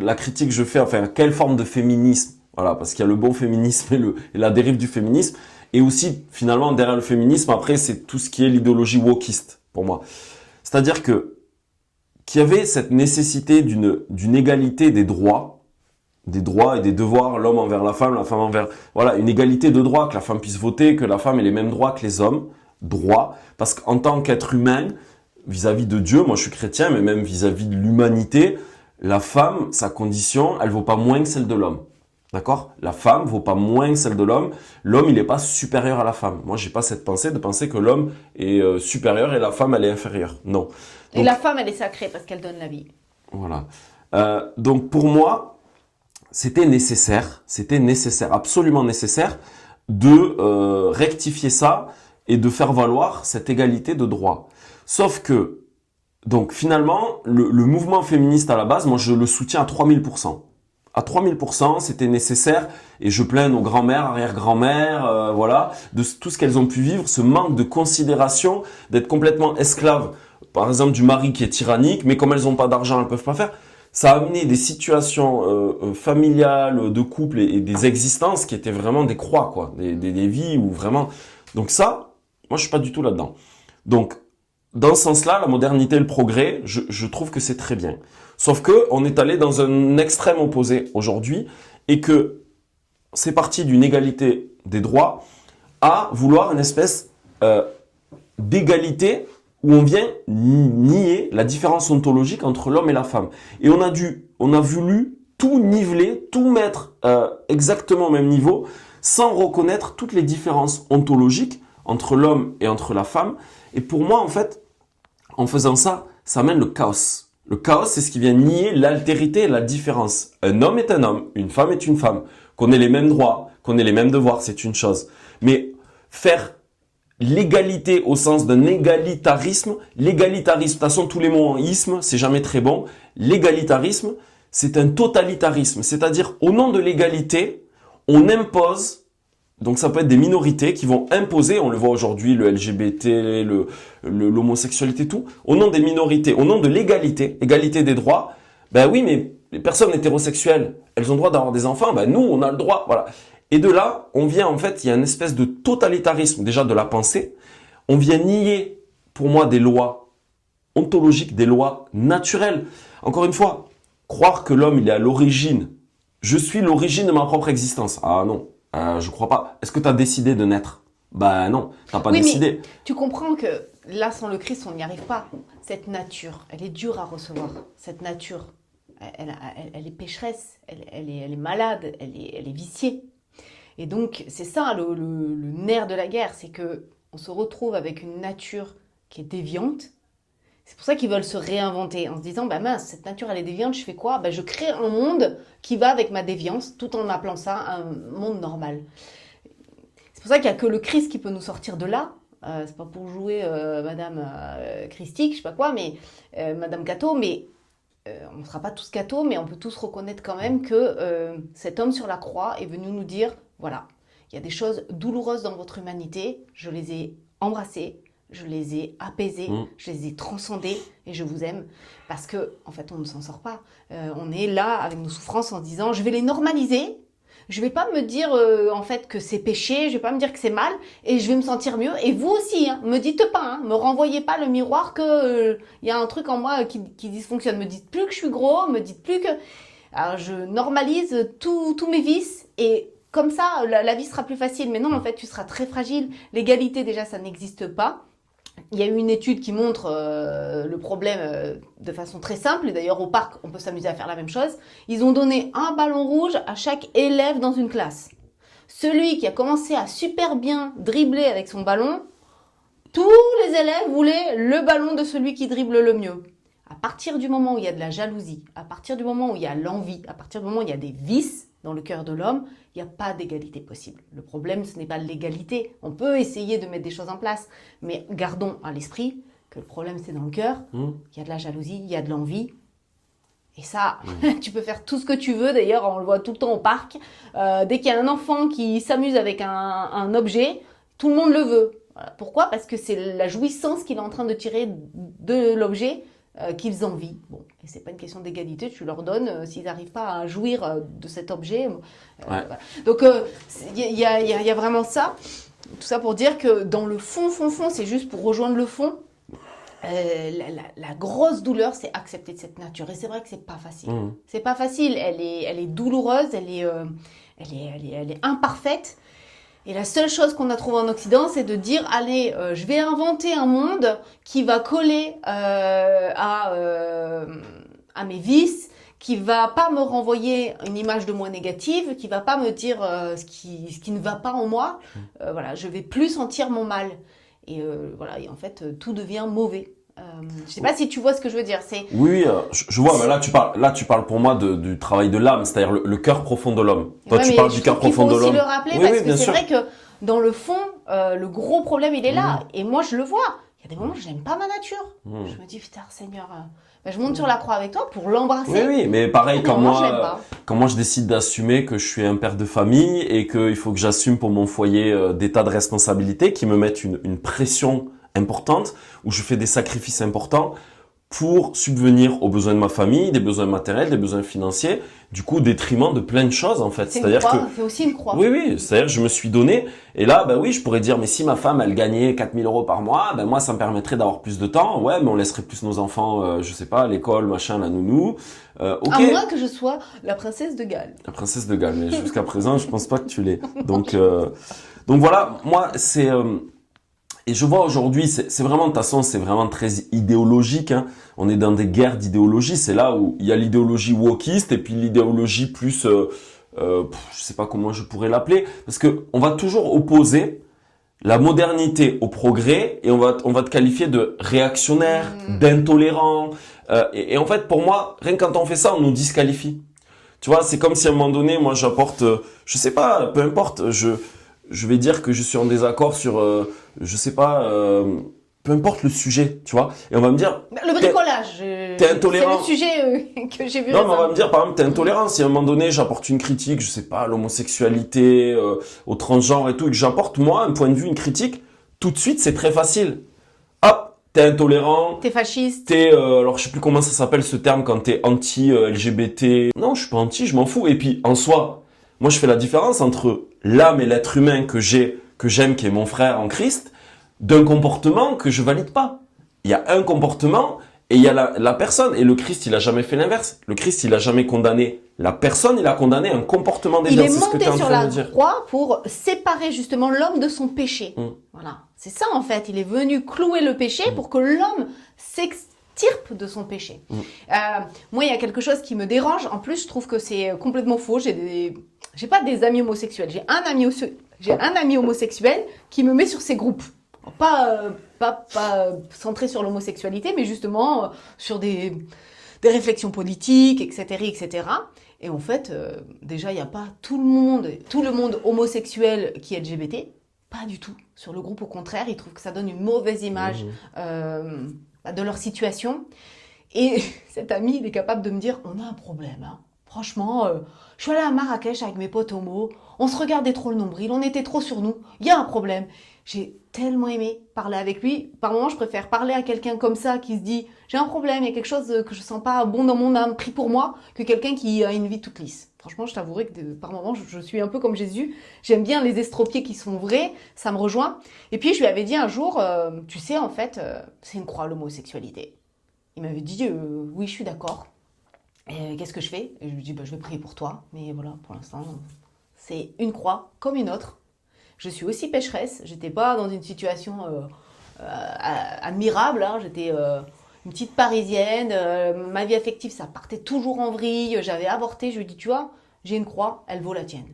la critique que je fais, enfin quelle forme de féminisme. Voilà, parce qu'il y a le bon féminisme et la dérive du féminisme. Et aussi, finalement, derrière le féminisme, après, c'est tout ce qui est l'idéologie wokiste, pour moi. C'est-à-dire qu'il y avait cette nécessité d'une égalité des droits et des devoirs, l'homme envers la femme envers, voilà, une égalité de droits, que la femme puisse voter, que la femme ait les mêmes droits que les hommes, droits, parce qu'en tant qu'être humain, vis-à-vis de Dieu, moi je suis chrétien, mais même vis-à-vis de l'humanité, la femme, sa condition, elle vaut pas moins que celle de l'homme. D'accord? La femme vaut pas moins que celle de l'homme. L'homme, il n'est pas supérieur à la femme. Moi, j'ai pas cette pensée de penser que l'homme est supérieur et la femme, elle est inférieure. Non. Et la femme, elle est sacrée parce qu'elle donne la vie. Voilà. Donc, pour moi, c'était nécessaire, absolument nécessaire de rectifier ça et de faire valoir cette égalité de droit. Sauf que, donc, finalement, le mouvement féministe à la base, moi, je le soutiens à 3000%. À 3000%, c'était nécessaire, et je plains nos grands-mères, arrière-grand-mères, voilà, de tout ce qu'elles ont pu vivre, ce manque de considération, d'être complètement esclaves, par exemple du mari qui est tyrannique, mais comme elles n'ont pas d'argent, elles peuvent pas faire. Ça a amené des situations familiales, de couple et des existences qui étaient vraiment des croix, quoi, des vies où vraiment. Donc ça, moi je suis pas du tout là-dedans. Donc dans ce sens-là, la modernité, le progrès, je trouve que c'est très bien. Sauf que on est allé dans un extrême opposé aujourd'hui et que c'est parti d'une égalité des droits à vouloir une espèce d'égalité où on vient nier la différence ontologique entre l'homme et la femme. Et on a voulu tout niveler, tout mettre exactement au même niveau sans reconnaître toutes les différences ontologiques entre l'homme et entre la femme. Et pour moi, en fait, en faisant ça, ça amène le chaos. Le chaos, c'est ce qui vient nier l'altérité et la différence. Un homme est un homme, une femme est une femme. Qu'on ait les mêmes droits, qu'on ait les mêmes devoirs, c'est une chose. Mais faire l'égalité au sens d'un égalitarisme, de toute façon, tous les mots en isme, c'est jamais très bon. L'égalitarisme, c'est un totalitarisme. C'est-à-dire, au nom de l'égalité, on impose. Donc ça peut être des minorités qui vont imposer, on le voit aujourd'hui, le LGBT, l'homosexualité, tout, au nom des minorités, au nom de l'égalité, égalité des droits, ben oui, mais les personnes hétérosexuelles, elles ont le droit d'avoir des enfants, ben nous, on a le droit, voilà. Et de là, on vient, en fait, il y a une espèce de totalitarisme, déjà de la pensée, on vient nier, pour moi, des lois ontologiques, des lois naturelles. Encore une fois, croire que l'homme, il est à l'origine, je suis l'origine de ma propre existence, ah non. Je crois pas. Est-ce que tu as décidé de naître? Bah non, t'as pas décidé. Mais tu comprends que là, sans le Christ, on n'y arrive pas. Cette nature, elle est dure à recevoir. Cette nature, elle est pécheresse, elle est malade, elle est viciée. Et donc, c'est ça le nerf de la guerre, c'est que on se retrouve avec une nature qui est déviante. C'est pour ça qu'ils veulent se réinventer en se disant, bah mince, cette nature elle est déviante, je fais quoi? Bah, je crée un monde qui va avec ma déviance, tout en appelant ça un monde normal. C'est pour ça qu'il n'y a que le Christ qui peut nous sortir de là. C'est pas pour jouer Madame Christique, je sais pas quoi, mais Madame Cato, mais on ne sera pas tous Cato, mais on peut tous reconnaître quand même que cet homme sur la croix est venu nous dire, voilà, il y a des choses douloureuses dans votre humanité, je les ai embrassées, je les ai apaisés, je les ai transcendés et je vous aime parce que en fait on ne s'en sort pas. On est là avec nos souffrances en se disant je vais les normaliser. Je vais pas me dire en fait que c'est péché, je vais pas me dire que c'est mal et je vais me sentir mieux. Et vous aussi, hein, me dites pas, me renvoyez pas le miroir que y a un truc en moi qui dysfonctionne. Me dites plus que je suis gros, me dites plus que alors je normalise tous mes vices et comme ça la vie sera plus facile. Mais non, en fait tu seras très fragile. L'égalité déjà ça n'existe pas. Il y a eu une étude qui montre le problème de façon très simple. Et d'ailleurs, au parc, on peut s'amuser à faire la même chose. Ils ont donné un ballon rouge à chaque élève dans une classe. Celui qui a commencé à super bien dribbler avec son ballon, tous les élèves voulaient le ballon de celui qui dribble le mieux. À partir du moment où il y a de la jalousie, à partir du moment où il y a l'envie, à partir du moment où il y a des vices, dans le cœur de l'homme, il n'y a pas d'égalité possible. Le problème, ce n'est pas l'égalité. On peut essayer de mettre des choses en place, mais gardons à l'esprit que le problème, c'est dans le cœur. Il y a de la jalousie, il y a de l'envie. Et ça, tu peux faire tout ce que tu veux. D'ailleurs, on le voit tout le temps au parc. Dès qu'il y a un enfant qui s'amuse avec un objet, tout le monde le veut. Voilà. Pourquoi ? Parce que c'est la jouissance qu'il est en train de tirer de l'objet qu'ils envient. Bon, et c'est pas une question d'égalité, tu leur donnes s'ils n'arrivent pas à jouir de cet objet. Voilà. Donc, il y a vraiment ça. Tout ça pour dire que dans le fond, c'est juste pour rejoindre le fond. La grosse douleur, c'est accepter de cette nature. Et c'est vrai que c'est pas facile. C'est pas facile. Elle est douloureuse, elle est imparfaite. Et la seule chose qu'on a trouvé en Occident, c'est de dire, allez, je vais inventer un monde qui va coller à mes vices, qui va pas me renvoyer une image de moi négative, qui va pas me dire ce qui ne va pas en moi. Voilà, je vais plus sentir mon mal. Et voilà, et en fait, tout devient mauvais. Je sais pas si tu vois ce que je veux dire. Oui, je vois. Mais là, tu parles pour moi du travail de l'âme, c'est-à-dire le cœur profond de l'homme. Toi, tu parles du cœur profond de l'homme. Il faut aussi le rappeler parce que c'est vrai que dans le fond, le gros problème, il est là. Et moi, je le vois. Il y a des moments où je n'aime pas ma nature. Je me dis, putain, Seigneur, je monte sur la croix avec toi pour l'embrasser. Oui, mais pareil, quand moi je décide d'assumer que je suis un père de famille et qu'il faut que j'assume pour mon foyer des tas de responsabilités qui me mettent une pression importante, où je fais des sacrifices importants pour subvenir aux besoins de ma famille, des besoins matériels, des besoins financiers, du coup, au détriment de plein de choses, en fait. C'est aussi une croix. Oui, c'est-à-dire je me suis donné, et là, oui, je pourrais dire, mais si ma femme, elle gagnait 4 000 € par mois, moi, ça me permettrait d'avoir plus de temps, ouais, mais on laisserait plus nos enfants, je sais pas, à l'école, machin, la nounou, ok. À moins que je sois la princesse de Galles. La princesse de Galles, mais jusqu'à présent, je pense pas que tu l'es. Donc voilà, moi, c'est... Et je vois aujourd'hui, c'est vraiment, de toute façon, c'est vraiment très idéologique. Hein. On est dans des guerres d'idéologie. C'est là où il y a l'idéologie wokiste et puis l'idéologie plus, je sais pas comment je pourrais l'appeler, parce que on va toujours opposer la modernité au progrès et on va te qualifier de réactionnaire, d'intolérant. Et en fait, pour moi, rien que quand on fait ça, on nous disqualifie. Tu vois, c'est comme si à un moment donné, moi, j'apporte, je sais pas, peu importe, je vais dire que je suis en désaccord sur, je sais pas, peu importe le sujet, tu vois. Et on va me dire... Le bricolage, t'es intolérant. C'est le sujet que j'ai vu. Non, mais on va me dire, par exemple, t'es intolérant. Si à un moment donné, j'apporte une critique, je sais pas, à l'homosexualité, au transgenre et tout, et que j'apporte, moi, un point de vue, une critique, tout de suite, c'est très facile. Hop, t'es intolérant. T'es fasciste. Alors je sais plus comment ça s'appelle ce terme quand t'es anti-LGBT. Non, je suis pas anti, je m'en fous. Et puis, en soi, moi, je fais la différence entre l'âme et l'être humain que j'aime, qui est mon frère en Christ, d'un comportement que je valide pas. Il y a un comportement et il y a la personne. Et le Christ, il a jamais fait l'inverse. Le Christ, il a jamais condamné la personne, il a condamné un comportement des gens. C'est ce que tu es en train de dire. Il est monté sur la croix pour séparer justement l'homme de son péché. Voilà. C'est ça en fait. Il est venu clouer le péché pour que l'homme s'extirpe de son péché. Moi, il y a quelque chose qui me dérange. En plus, je trouve que c'est complètement faux. J'ai pas des amis homosexuels. J'ai un ami homosexuel qui me met sur ses groupes. Pas centré sur l'homosexualité, mais justement sur des réflexions politiques, etc., etc. Et en fait, déjà, il n'y a pas tout le monde homosexuel qui est LGBT. Pas du tout. Sur le groupe, au contraire, ils trouvent que ça donne une mauvaise image de leur situation. Et cet ami, il est capable de me dire, on a un problème, hein. Franchement, je suis allée à Marrakech avec mes potes homo, on se regardait trop le nombril, on était trop sur nous, il y a un problème. J'ai tellement aimé parler avec lui. Par moments, je préfère parler à quelqu'un comme ça qui se dit « j'ai un problème, il y a quelque chose que je sens pas bon dans mon âme, pris pour moi », que quelqu'un qui a une vie toute lisse. Franchement, je t'avouerai que par moments, je suis un peu comme Jésus. J'aime bien les estropiés qui sont vrais, ça me rejoint. Et puis, je lui avais dit un jour « tu sais, en fait, c'est une croix, l'homosexualité ». Il m'avait dit « oui, je suis d'accord ». Et qu'est-ce que je fais? Et je lui dis je vais prier pour toi, mais voilà, pour l'instant, c'est une croix comme une autre. Je suis aussi pécheresse, j'étais pas dans une situation admirable, hein. J'étais une petite parisienne, ma vie affective ça partait toujours en vrille, j'avais avorté, je lui dis tu vois, j'ai une croix, elle vaut la tienne.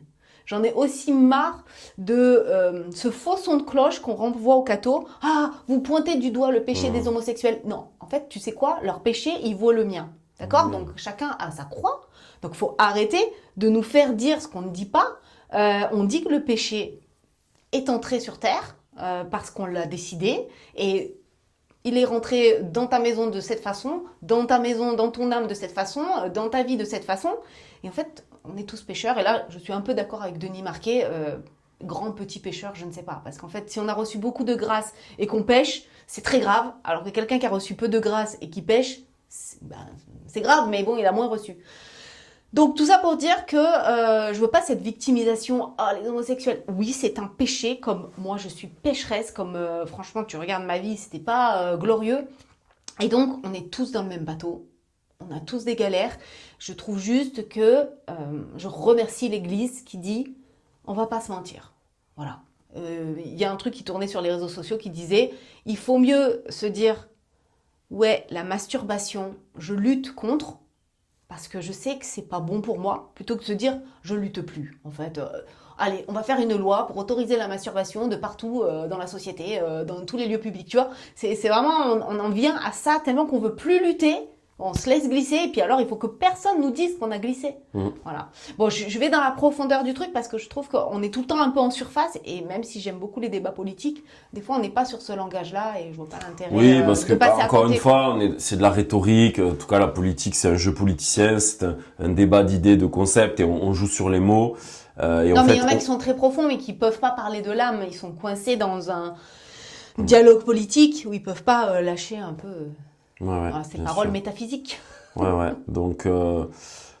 J'en ai aussi marre de ce faux son de cloche qu'on renvoie au catho. Ah, vous pointez du doigt le péché des homosexuels. Non, en fait, tu sais quoi, leur péché, il vaut le mien. D'accord? Donc, chacun a sa croix. Donc, il faut arrêter de nous faire dire ce qu'on ne dit pas. On dit que le péché est entré sur terre parce qu'on l'a décidé et il est rentré dans ta maison de cette façon, dans ta maison, dans ton âme de cette façon, dans ta vie de cette façon. Et en fait, on est tous pécheurs. Et là, je suis un peu d'accord avec Denis Marquet, grand, petit pécheur, je ne sais pas. Parce qu'en fait, si on a reçu beaucoup de grâce et qu'on pêche, c'est très grave. Alors que quelqu'un qui a reçu peu de grâce et qui pêche, c'est grave, mais bon, il a moins reçu. Donc tout ça pour dire que je veux pas cette victimisation. Ah, les homosexuels, oui, c'est un péché. Comme moi, je suis pécheresse. Comme franchement, tu regardes ma vie, c'était pas glorieux. Et donc, on est tous dans le même bateau. On a tous des galères. Je trouve juste que je remercie l'Église qui dit on va pas se mentir. Voilà. Y a un truc qui tournait sur les réseaux sociaux qui disait il faut mieux se dire ouais, la masturbation, je lutte contre. Parce que je sais que c'est pas bon pour moi, plutôt que de se dire je lutte plus. En fait, allez, on va faire une loi pour autoriser la masturbation de partout dans la société, dans tous les lieux publics. Tu vois, c'est vraiment, on en vient à ça tellement qu'on veut plus lutter. On se laisse glisser et puis alors il faut que personne nous dise qu'on a glissé. Voilà. Bon, je vais dans la profondeur du truc parce que je trouve qu'on est tout le temps un peu en surface et même si j'aime beaucoup les débats politiques, des fois on n'est pas sur ce langage-là et je vois pas l'intérêt oui, parce de que passer à encore côté. une fois, c'est de la rhétorique. En tout cas, la politique, c'est un jeu politicien, c'est un débat d'idées, de concepts et on joue sur les mots. Et Non, en mais fait, il y en a qui sont très profonds mais qui peuvent pas parler de l'âme. Ils sont coincés dans un dialogue politique où ils peuvent pas lâcher un peu ouais, ces bien paroles sûr. métaphysiques. Ouais. Donc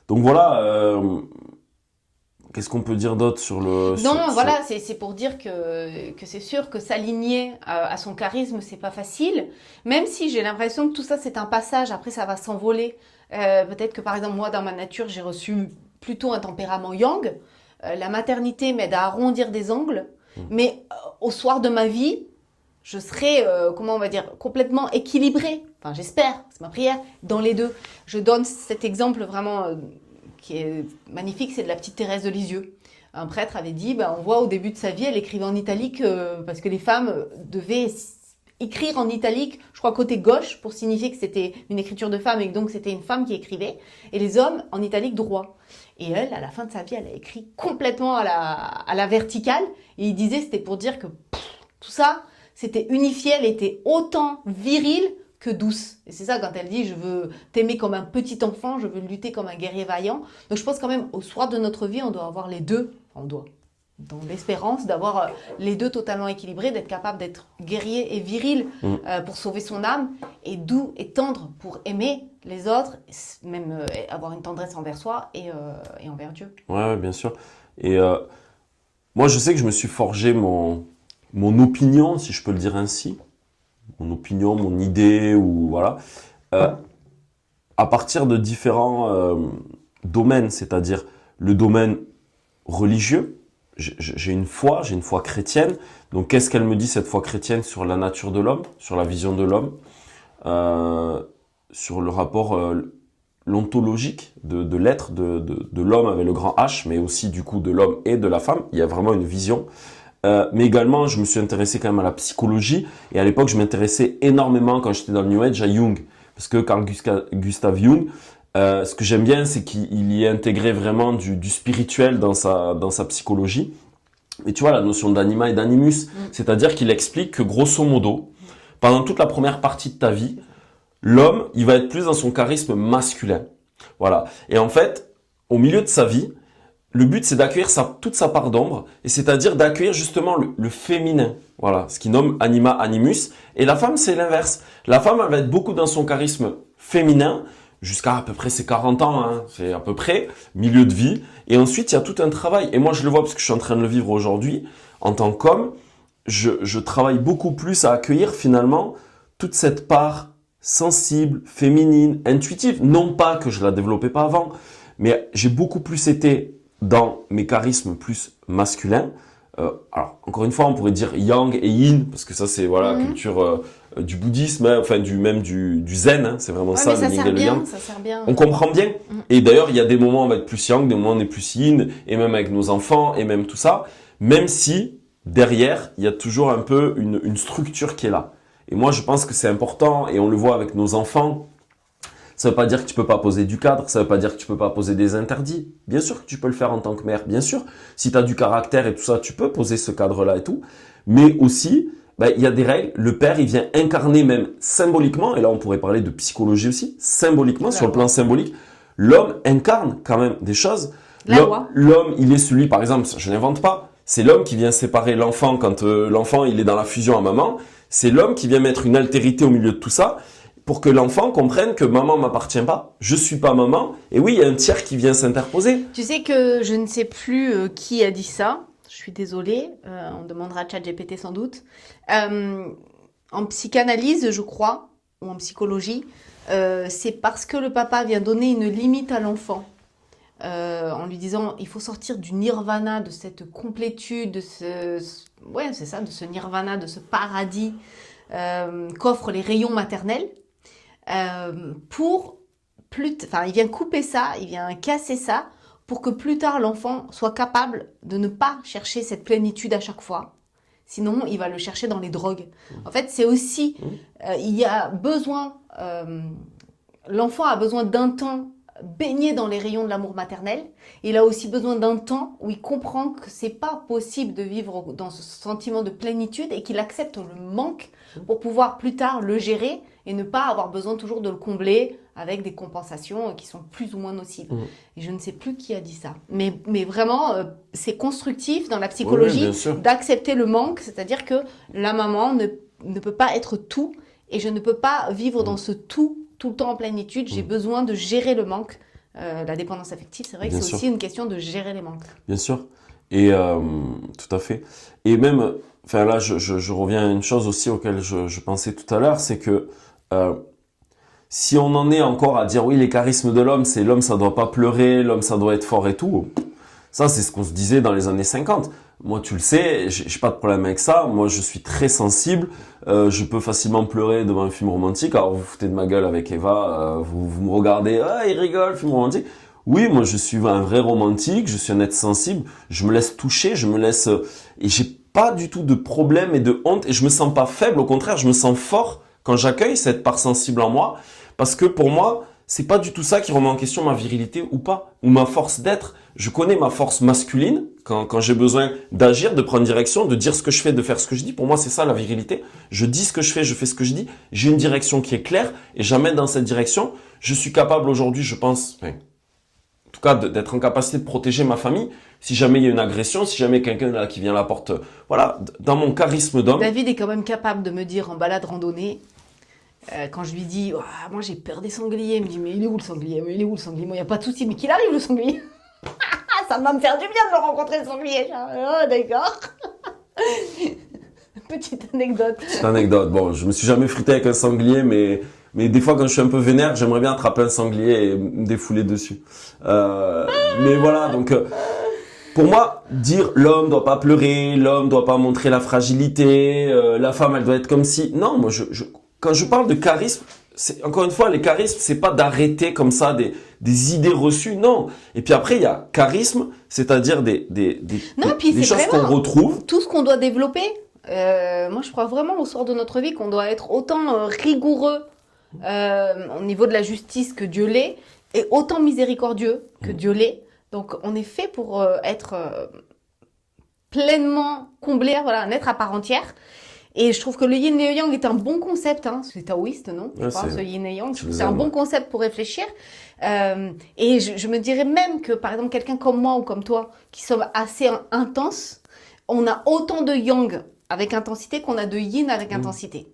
voilà. Qu'est-ce qu'on peut dire d'autre sur le... Non, voilà, c'est pour dire que c'est sûr que s'aligner à son charisme, c'est pas facile. Même si j'ai l'impression que tout ça, c'est un passage, après ça va s'envoler. Peut-être que par exemple, moi, dans ma nature, j'ai reçu plutôt un tempérament yang. La maternité m'aide à arrondir des angles. Mais au soir de ma vie, je serai, comment on va dire, complètement équilibrée. Enfin, j'espère, c'est ma prière, dans les deux. Je donne cet exemple vraiment qui est magnifique, c'est de la petite Thérèse de Lisieux. Un prêtre avait dit, on voit au début de sa vie, elle écrivait en italique parce que les femmes devaient écrire en italique, je crois côté gauche, pour signifier que c'était une écriture de femme et que donc c'était une femme qui écrivait, et les hommes en italique droit. Et elle, à la fin de sa vie, elle a écrit complètement à la verticale, et il disait, c'était pour dire que tout ça, c'était unifié, elle était autant virile que douce. Et c'est ça quand elle dit je veux t'aimer comme un petit enfant, je veux lutter comme un guerrier vaillant. Donc je pense quand même au soir de notre vie, on doit avoir les deux. On doit, dans l'espérance d'avoir les deux totalement équilibrés, d'être capable d'être guerrier et viril pour sauver son âme, et doux et tendre pour aimer les autres, même avoir une tendresse envers soi et envers Dieu. Ouais, bien sûr. Et moi, je sais que je me suis forgé mon opinion, si je peux le dire ainsi. Mon opinion, mon idée, ou voilà. À partir de différents domaines, c'est-à-dire le domaine religieux. J'ai une foi chrétienne. Donc, qu'est-ce qu'elle me dit, cette foi chrétienne, sur la nature de l'homme, sur la vision de l'homme, sur le rapport l'ontologique de l'être, de l'homme avec le grand H, mais aussi du coup de l'homme et de la femme. Il y a vraiment une vision. Mais également, je me suis intéressé quand même à la psychologie. Et à l'époque, je m'intéressais énormément, quand j'étais dans le New Age, à Jung. Parce que Carl Gustav Jung, ce que j'aime bien, c'est qu'il y a intégré vraiment du spirituel dans sa psychologie. Et tu vois, la notion d'anima et d'animus, c'est-à-dire qu'il explique que grosso modo, pendant toute la première partie de ta vie, l'homme, il va être plus dans son charisme masculin. Voilà. Et en fait, au milieu de sa vie, le but, c'est d'accueillir toute sa part d'ombre, et c'est-à-dire d'accueillir justement le féminin. Voilà, ce qu'il nomme anima animus. Et la femme, c'est l'inverse. La femme, elle va être beaucoup dans son charisme féminin, jusqu'à peu près ses 40 ans, hein, c'est à peu près, milieu de vie. Et ensuite, il y a tout un travail. Et moi, je le vois parce que je suis en train de le vivre aujourd'hui. En tant qu'homme, je travaille beaucoup plus à accueillir finalement toute cette part sensible, féminine, intuitive. Non pas que je la développais pas avant, mais j'ai beaucoup plus été dans mes charismes plus masculins. Alors, encore une fois, on pourrait dire yang et yin, parce que ça, c'est voilà, culture du bouddhisme, hein, enfin du zen, hein, c'est vraiment ça, le yin et le yang. Ça sert bien. On comprend bien. Et d'ailleurs, il y a des moments où on va être plus yang, des moments où on est plus yin, et même avec nos enfants, et même tout ça, même si, derrière, il y a toujours un peu une structure qui est là. Et moi, je pense que c'est important, et on le voit avec nos enfants, Ça veut pas dire que tu peux pas poser du cadre, ça veut pas dire que tu peux pas poser des interdits. Bien sûr que tu peux le faire en tant que mère, bien sûr. Si tu as du caractère et tout ça, tu peux poser ce cadre-là et tout. Mais aussi, il y a des règles. Le père, il vient incarner même symboliquement, et là on pourrait parler de psychologie aussi, symboliquement, sur le plan symbolique, l'homme incarne quand même des choses. L'homme, il est celui, par exemple, je n'invente pas, c'est l'homme qui vient séparer l'enfant quand l'enfant il est dans la fusion à maman. C'est l'homme qui vient mettre une altérité au milieu de tout ça pour que l'enfant comprenne que maman m'appartient pas, je suis pas maman. Et oui, il y a un tiers qui vient s'interposer. Tu sais que je ne sais plus qui a dit ça. Je suis désolée, on demandera à ChatGPT sans doute. En psychanalyse, je crois, ou en psychologie, c'est parce que le papa vient donner une limite à l'enfant. En lui disant il faut sortir du nirvana, de cette complétude, de ce nirvana, de ce paradis qu'offrent les rayons maternels, il vient couper ça, il vient casser ça pour que plus tard l'enfant soit capable de ne pas chercher cette plénitude à chaque fois. Sinon, il va le chercher dans les drogues. En fait, c'est aussi, il y a besoin, l'enfant a besoin d'un temps baigné dans les rayons de l'amour maternel. Il a aussi besoin d'un temps où il comprend que c'est pas possible de vivre dans ce sentiment de plénitude et qu'il accepte le manque pour pouvoir plus tard le gérer et ne pas avoir besoin toujours de le combler avec des compensations qui sont plus ou moins nocives. Et je ne sais plus qui a dit ça. Mais vraiment, c'est constructif dans la psychologie d'accepter le manque, c'est-à-dire que la maman ne peut pas être tout et je ne peux pas vivre dans ce tout le temps en plénitude, j'ai besoin de gérer le manque. La dépendance affective, c'est vrai que c'est aussi une question de gérer les manques. Bien sûr, et tout à fait. Et même, là, je reviens à une chose aussi auquel je pensais tout à l'heure, c'est que si on en est encore à dire oui, les charismes de l'homme, c'est l'homme ça doit pas pleurer, l'homme ça doit être fort et tout, ça c'est ce qu'on se disait dans les années 50. Moi, tu le sais, j'ai pas de problème avec ça. Moi, je suis très sensible. Je peux facilement pleurer devant un film romantique. Alors, vous vous foutez de ma gueule avec Eva. Vous me regardez. Ah, il rigole, film romantique. Oui, moi, je suis un vrai romantique. Je suis un être sensible. Je me laisse toucher. Et j'ai pas du tout de problème et de honte. Et je me sens pas faible. Au contraire, je me sens fort quand j'accueille cette part sensible en moi. Parce que pour moi, c'est pas du tout ça qui remet en question ma virilité ou pas. Ou ma force d'être. Je connais ma force masculine quand j'ai besoin d'agir, de prendre direction, de dire ce que je fais, de faire ce que je dis. Pour moi, c'est ça la virilité. Je dis ce que je fais ce que je dis. J'ai une direction qui est claire et j'amène dans cette direction. Je suis capable aujourd'hui, je pense, en tout cas, d'être en capacité de protéger ma famille. Si jamais il y a une agression, si jamais quelqu'un là qui vient à la porte, voilà, dans mon charisme d'homme. David est quand même capable de me dire en balade randonnée, quand je lui dis oh, moi j'ai peur des sangliers, il me dit mais il est où le sanglier? Mais il est où le sanglier? Moi il n'y a pas de souci, mais qu'il arrive le sanglier. Ça va me faire du bien de le rencontrer, le sanglier. Oh, d'accord. Petite anecdote. Petite anecdote. Bon, je me suis jamais frité avec un sanglier, mais des fois, quand je suis un peu vénère, j'aimerais bien attraper un sanglier et me défouler dessus. Mais voilà, donc, pour moi, dire l'homme doit pas pleurer, l'homme doit pas montrer la fragilité, la femme, elle doit être comme si... Non, moi, quand je parle de charisme, encore une fois, les charismes, c'est pas d'arrêter comme ça des idées reçues, non. Et puis après, il y a charisme, c'est-à-dire des choses qu'on retrouve. Tout ce qu'on doit développer. Moi, je crois vraiment au sort de notre vie qu'on doit être autant rigoureux au niveau de la justice que Dieu l'est, et autant miséricordieux que Dieu l'est. Donc, on est fait pour être pleinement comblé, voilà, un être à part entière. Et je trouve que le yin et le yang est un bon concept, hein. C'est taoïste, non? Je pense, ce yin et yang. Je trouve que c'est un bon concept pour réfléchir. Et je me dirais même que, par exemple, quelqu'un comme moi ou comme toi, qui sommes assez intenses, on a autant de yang avec intensité qu'on a de yin avec intensité.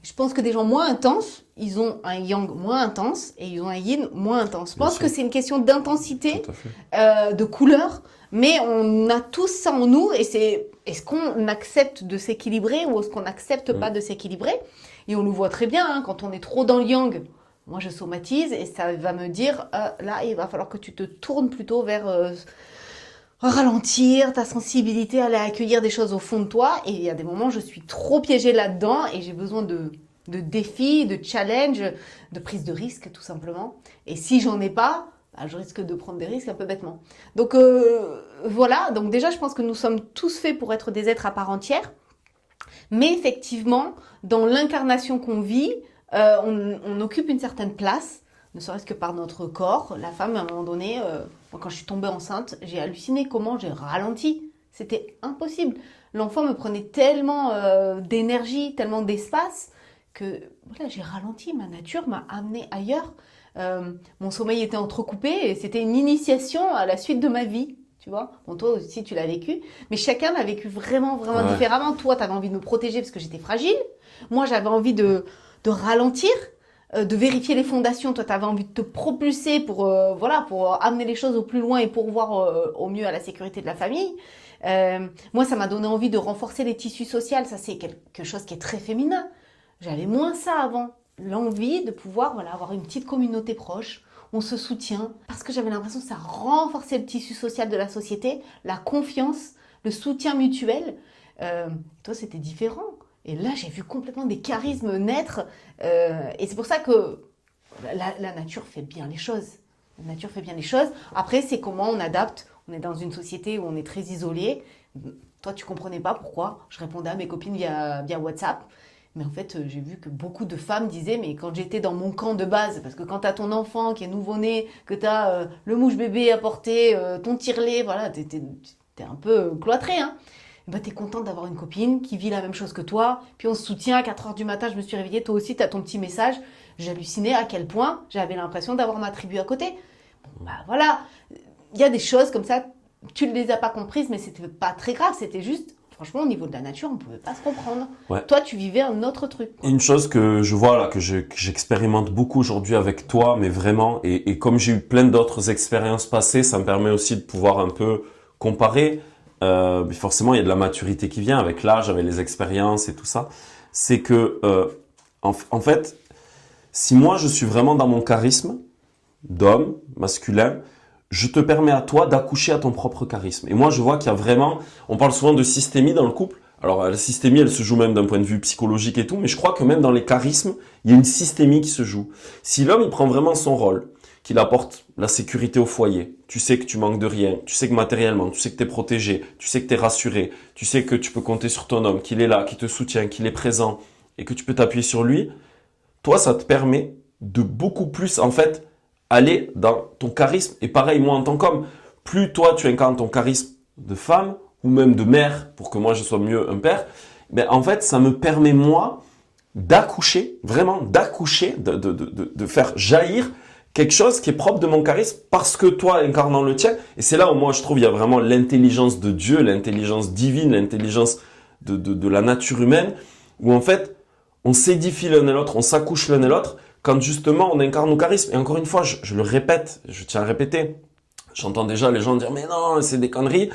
Je pense que des gens moins intenses, ils ont un yang moins intense et ils ont un yin moins intense. Je pense que c'est une question d'intensité, de couleur, mais on a tous ça en nous et c'est est-ce qu'on accepte de s'équilibrer ou est-ce qu'on n'accepte pas de s'équilibrer? Et on le voit très bien, hein, quand on est trop dans le yang, moi je somatise et ça va me dire là il va falloir que tu te tournes plutôt vers ralentir ta sensibilité, aller accueillir des choses au fond de toi. Et il y a des moments où je suis trop piégée là-dedans et j'ai besoin de défis, de challenges, de prise de risque tout simplement. Et si j'en ai pas, je risque de prendre des risques un peu bêtement. Donc voilà, donc déjà je pense que nous sommes tous faits pour être des êtres à part entière. Mais effectivement, dans l'incarnation qu'on vit, on occupe une certaine place ne serait-ce que par notre corps. La femme, à un moment donné, moi, quand je suis tombée enceinte, j'ai halluciné comment j'ai ralenti. C'était impossible. L'enfant me prenait tellement d'énergie, tellement d'espace que voilà, j'ai ralenti. Ma nature m'a amenée ailleurs. Mon sommeil était entrecoupé et c'était une initiation à la suite de ma vie. Tu vois, bon, toi aussi tu l'as vécu, mais chacun l'a vécu vraiment différemment. Toi, tu avais envie de me protéger parce que j'étais fragile. Moi, j'avais envie de ralentir, de vérifier les fondations. Toi, tu avais envie de te propulser pour pour amener les choses au plus loin et pourvoir au mieux à la sécurité de la famille. Moi, ça m'a donné envie de renforcer les tissus sociaux. Ça, c'est quelque chose qui est très féminin. J'avais moins ça avant. L'envie de pouvoir avoir une petite communauté proche. On se soutient, parce que j'avais l'impression que ça renforçait le tissu social de la société, la confiance, le soutien mutuel. Toi, c'était différent. Et là, j'ai vu complètement des charismes naître. Et c'est pour ça que la nature fait bien les choses. La nature fait bien les choses. Après, c'est comment on adapte. On est dans une société où on est très isolé. Toi, tu comprenais pas pourquoi. Je répondais à mes copines via WhatsApp. Mais en fait, j'ai vu que beaucoup de femmes disaient, mais quand j'étais dans mon camp de base, parce que quand tu as ton enfant qui est nouveau-né, que tu as le mouche-bébé à porter, ton tire-lait, voilà, t'es un peu cloîtré, hein. Ben, tu es contente d'avoir une copine qui vit la même chose que toi, puis on se soutient, à 4h du matin, je me suis réveillée, toi aussi, tu as ton petit message. J'hallucinais à quel point j'avais l'impression d'avoir ma tribu à côté. Bon, bah voilà, il y a des choses comme ça, tu ne les as pas comprises, mais c'était pas très grave, c'était juste... Franchement, au niveau de la nature, on ne pouvait pas se comprendre. Ouais. Toi, tu vivais un autre truc. Une chose que je vois là, que j'expérimente beaucoup aujourd'hui avec toi, mais vraiment, et comme j'ai eu plein d'autres expériences passées, ça me permet aussi de pouvoir un peu comparer. Mais forcément, il y a de la maturité qui vient avec l'âge, avec les expériences et tout ça. C'est que, en fait, si moi je suis vraiment dans mon charisme d'homme, masculin, je te permets à toi d'accoucher à ton propre charisme. Et moi, je vois qu'il y a vraiment... On parle souvent de systémie dans le couple. Alors, la systémie, elle se joue même d'un point de vue psychologique et tout, mais je crois que même dans les charismes, il y a une systémie qui se joue. Si l'homme, il prend vraiment son rôle, qu'il apporte la sécurité au foyer, tu sais que tu manques de rien, tu sais que matériellement, tu sais que tu es protégé, tu sais que tu es rassuré, tu sais que tu peux compter sur ton homme, qu'il est là, qu'il te soutient, qu'il est présent et que tu peux t'appuyer sur lui, toi, ça te permet de beaucoup plus, en fait, aller dans ton charisme. Et pareil, moi en tant qu'homme, plus toi tu incarnes ton charisme de femme ou même de mère, pour que moi je sois mieux un père, ben en fait ça me permet moi d'accoucher, vraiment d'accoucher, de faire jaillir quelque chose qui est propre de mon charisme parce que toi incarnant le tien. Et c'est là où moi je trouve il y a vraiment l'intelligence de Dieu, l'intelligence divine, l'intelligence de la nature humaine, où en fait on s'édifie l'un et l'autre, on s'accouche l'un et l'autre, quand justement on incarne nos charismes. Et encore une fois, je le répète, je tiens à répéter, j'entends déjà les gens dire « mais non, c'est des conneries ».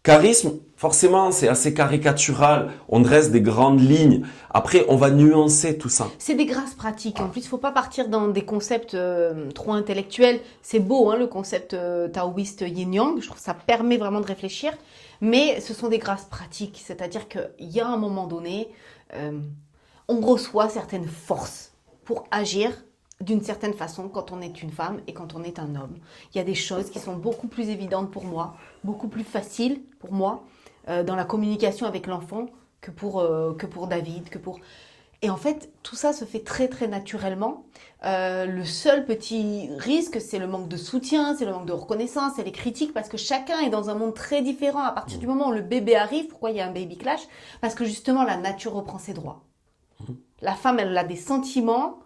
Charisme, forcément, c'est assez caricatural, on dresse des grandes lignes. Après, on va nuancer tout ça. C'est des grâces pratiques. En plus, il ne faut pas partir dans des concepts trop intellectuels. C'est beau, hein, le concept taoïste yin-yang. Je trouve que ça permet vraiment de réfléchir. Mais ce sont des grâces pratiques. C'est-à-dire qu'il y a un moment donné, on reçoit certaines forces pour agir d'une certaine façon quand on est une femme et quand on est un homme. Il y a des choses qui sont beaucoup plus évidentes pour moi, beaucoup plus faciles pour moi dans la communication avec l'enfant que pour David, Et en fait, tout ça se fait très très naturellement. Le seul petit risque, c'est le manque de soutien, c'est le manque de reconnaissance, c'est les critiques, parce que chacun est dans un monde très différent. À partir du moment où le bébé arrive, pourquoi il y a un baby clash? Parce que justement, la nature reprend ses droits. La femme, elle a des sentiments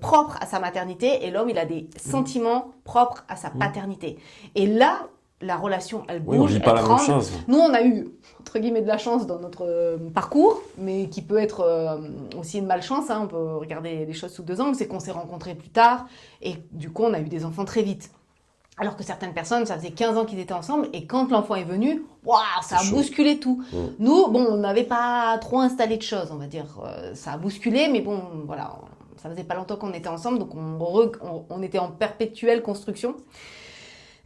propres à sa maternité et l'homme, il a des sentiments propres à sa paternité. Et là, la relation, elle bouge, oui, on vit pas elle la même tremble. chose. Nous, on a eu, entre guillemets, de la chance dans notre parcours, mais qui peut être aussi une malchance. Hein, on peut regarder les choses sous deux angles. C'est qu'on s'est rencontrés plus tard et du coup, on a eu des enfants très vite. Alors que certaines personnes, ça faisait 15 ans qu'ils étaient ensemble et quand l'enfant est venu, waouh, ça a bousculé tout. Nous, bon, on n'avait pas trop installé de choses, on va dire. Ça a bousculé, mais bon, voilà, ça faisait pas longtemps qu'on était ensemble, donc on était en perpétuelle construction.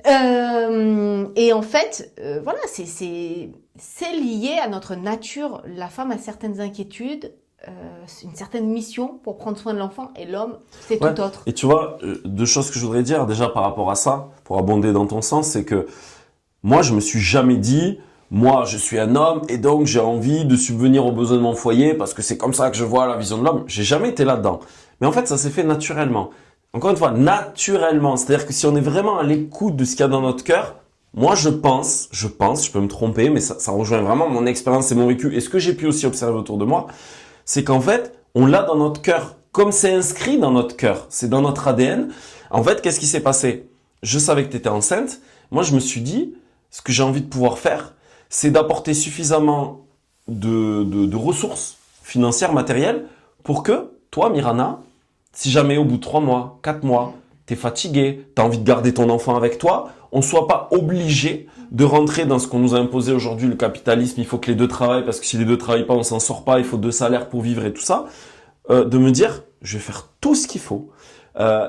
Et en fait, voilà, c'est lié à notre nature. La femme a certaines inquiétudes, une certaine mission pour prendre soin de l'enfant, et l'homme, c'est tout autre. Et tu vois, deux choses que je voudrais dire déjà par rapport à ça, pour abonder dans ton sens, c'est que moi, je me suis jamais dit, moi, je suis un homme et donc j'ai envie de subvenir aux besoins de mon foyer parce que c'est comme ça que je vois la vision de l'homme. J'ai jamais été là-dedans. Mais en fait, ça s'est fait naturellement. encore une fois, naturellement, c'est-à-dire que si on est vraiment à l'écoute de ce qu'il y a dans notre cœur, moi je pense, je peux me tromper, mais ça rejoint vraiment mon expérience et mon vécu et ce que j'ai pu aussi observer autour de moi, c'est qu'en fait, on l'a dans notre cœur, comme c'est inscrit dans notre cœur, c'est dans notre ADN. En fait, qu'est-ce qui s'est passé? Je savais que tu étais enceinte, moi je me suis dit, ce que j'ai envie de pouvoir faire, c'est d'apporter suffisamment de ressources financières, matérielles, pour que toi, Mirana, si jamais au bout de 3 mois, 4 mois, tu es fatigué, tu as envie de garder ton enfant avec toi, on ne soit pas obligé de rentrer dans ce qu'on nous a imposé aujourd'hui, le capitalisme, il faut que les deux travaillent, parce que si les deux travaillent pas, on s'en sort pas, il faut 2 salaires pour vivre et tout ça, de me dire, je vais faire tout ce qu'il faut.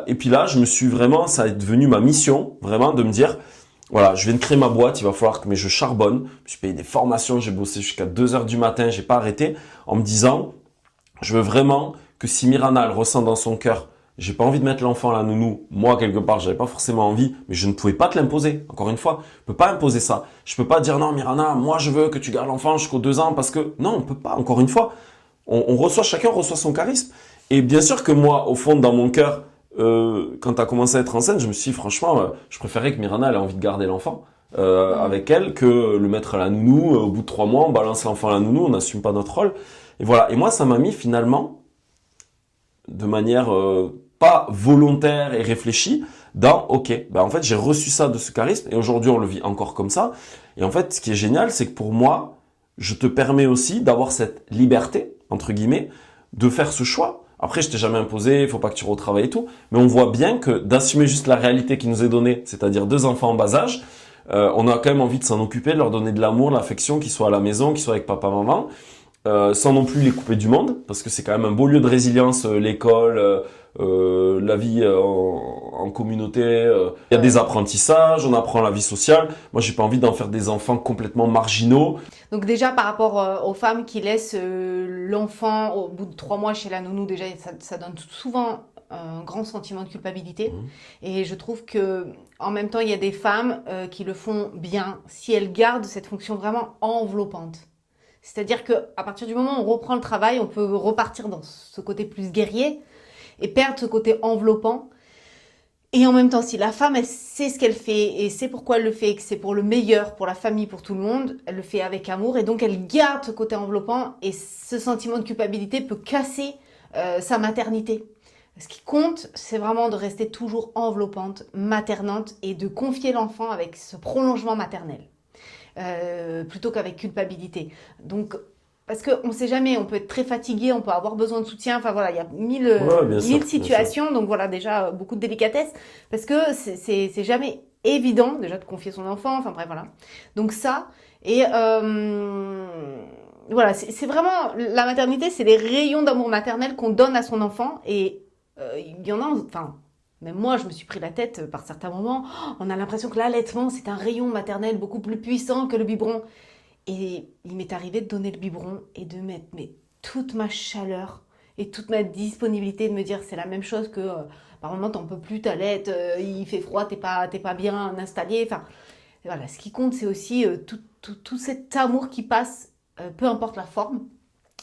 Et puis là, je me suis vraiment, ça est devenu ma mission, vraiment, de me dire, voilà, je viens de créer ma boîte, il va falloir que mais je charbonne. Je paye des formations, j'ai bossé jusqu'à 2 heures du matin, j'ai pas arrêté, en me disant, je veux vraiment que si Mirana, elle ressent dans son cœur, j'ai pas envie de mettre l'enfant à la nounou, moi, quelque part, j'avais pas forcément envie, mais je ne pouvais pas te l'imposer. Encore une fois, je peux pas imposer ça. Je peux pas dire, non, Mirana, moi, je veux que tu gardes l'enfant jusqu'aux 2 ans parce que, non, on peut pas. Encore une fois, chacun reçoit son charisme. Et bien sûr que moi, au fond, dans mon cœur, quand tu as commencé à être enceinte, je me suis dit, franchement, je préférais que Mirana elle ait envie de garder l'enfant avec elle que le mettre à la nounou. Au bout de 3 mois, on balance l'enfant à la nounou, on n'assume pas notre rôle. Et voilà. Et moi, ça m'a mis finalement, de manière pas volontaire et réfléchie, dans, ok, ben en fait, j'ai reçu ça de ce charisme et aujourd'hui, on le vit encore comme ça. Et en fait, ce qui est génial, c'est que pour moi, je te permets aussi d'avoir cette liberté, entre guillemets, de faire ce choix. Après, je t'ai jamais imposé, il faut pas que tu retravailles et tout. Mais on voit bien que d'assumer juste la réalité qui nous est donnée, c'est-à-dire 2 enfants en bas âge, on a quand même envie de s'en occuper, de leur donner de l'amour, de l'affection, qu'ils soient à la maison, qu'ils soient avec papa, maman, sans non plus les couper du monde, parce que c'est quand même un beau lieu de résilience, l'école, la vie en communauté. Il y a des apprentissages, on apprend la vie sociale. Moi, j'ai pas envie d'en faire des enfants complètement marginaux. Donc déjà par rapport aux femmes qui laissent l'enfant au bout de 3 mois chez la nounou, déjà ça donne souvent un grand sentiment de culpabilité. Et je trouve que en même temps il y a des femmes qui le font bien si elles gardent cette fonction vraiment enveloppante. C'est-à-dire que à partir du moment où on reprend le travail, on peut repartir dans ce côté plus guerrier et perdre ce côté enveloppant. Et en même temps, si la femme, elle sait ce qu'elle fait et sait pourquoi elle le fait, et que c'est pour le meilleur, pour la famille, pour tout le monde, elle le fait avec amour et donc elle garde ce côté enveloppant et ce sentiment de culpabilité peut casser sa maternité. Ce qui compte, c'est vraiment de rester toujours enveloppante, maternante et de confier l'enfant avec ce prolongement maternel plutôt qu'avec culpabilité. Donc, parce qu'on ne sait jamais, on peut être très fatigué, on peut avoir besoin de soutien, enfin voilà, il y a mille situations, donc voilà, déjà beaucoup de délicatesse, parce que c'est jamais évident déjà de confier son enfant, enfin bref, voilà. Donc ça, et voilà, c'est vraiment, la maternité, c'est les rayons d'amour maternel qu'on donne à son enfant, et il y en a, enfin, même moi, je me suis pris la tête par certains moments, on a l'impression que l'allaitement, c'est un rayon maternel beaucoup plus puissant que le biberon. Et il m'est arrivé de donner le biberon et de mettre toute ma chaleur et toute ma disponibilité, de me dire c'est la même chose que par moment t'en peux plus, t'allaites, il fait froid, t'es pas bien installé. Enfin, voilà, ce qui compte c'est aussi tout cet amour qui passe, peu importe la forme.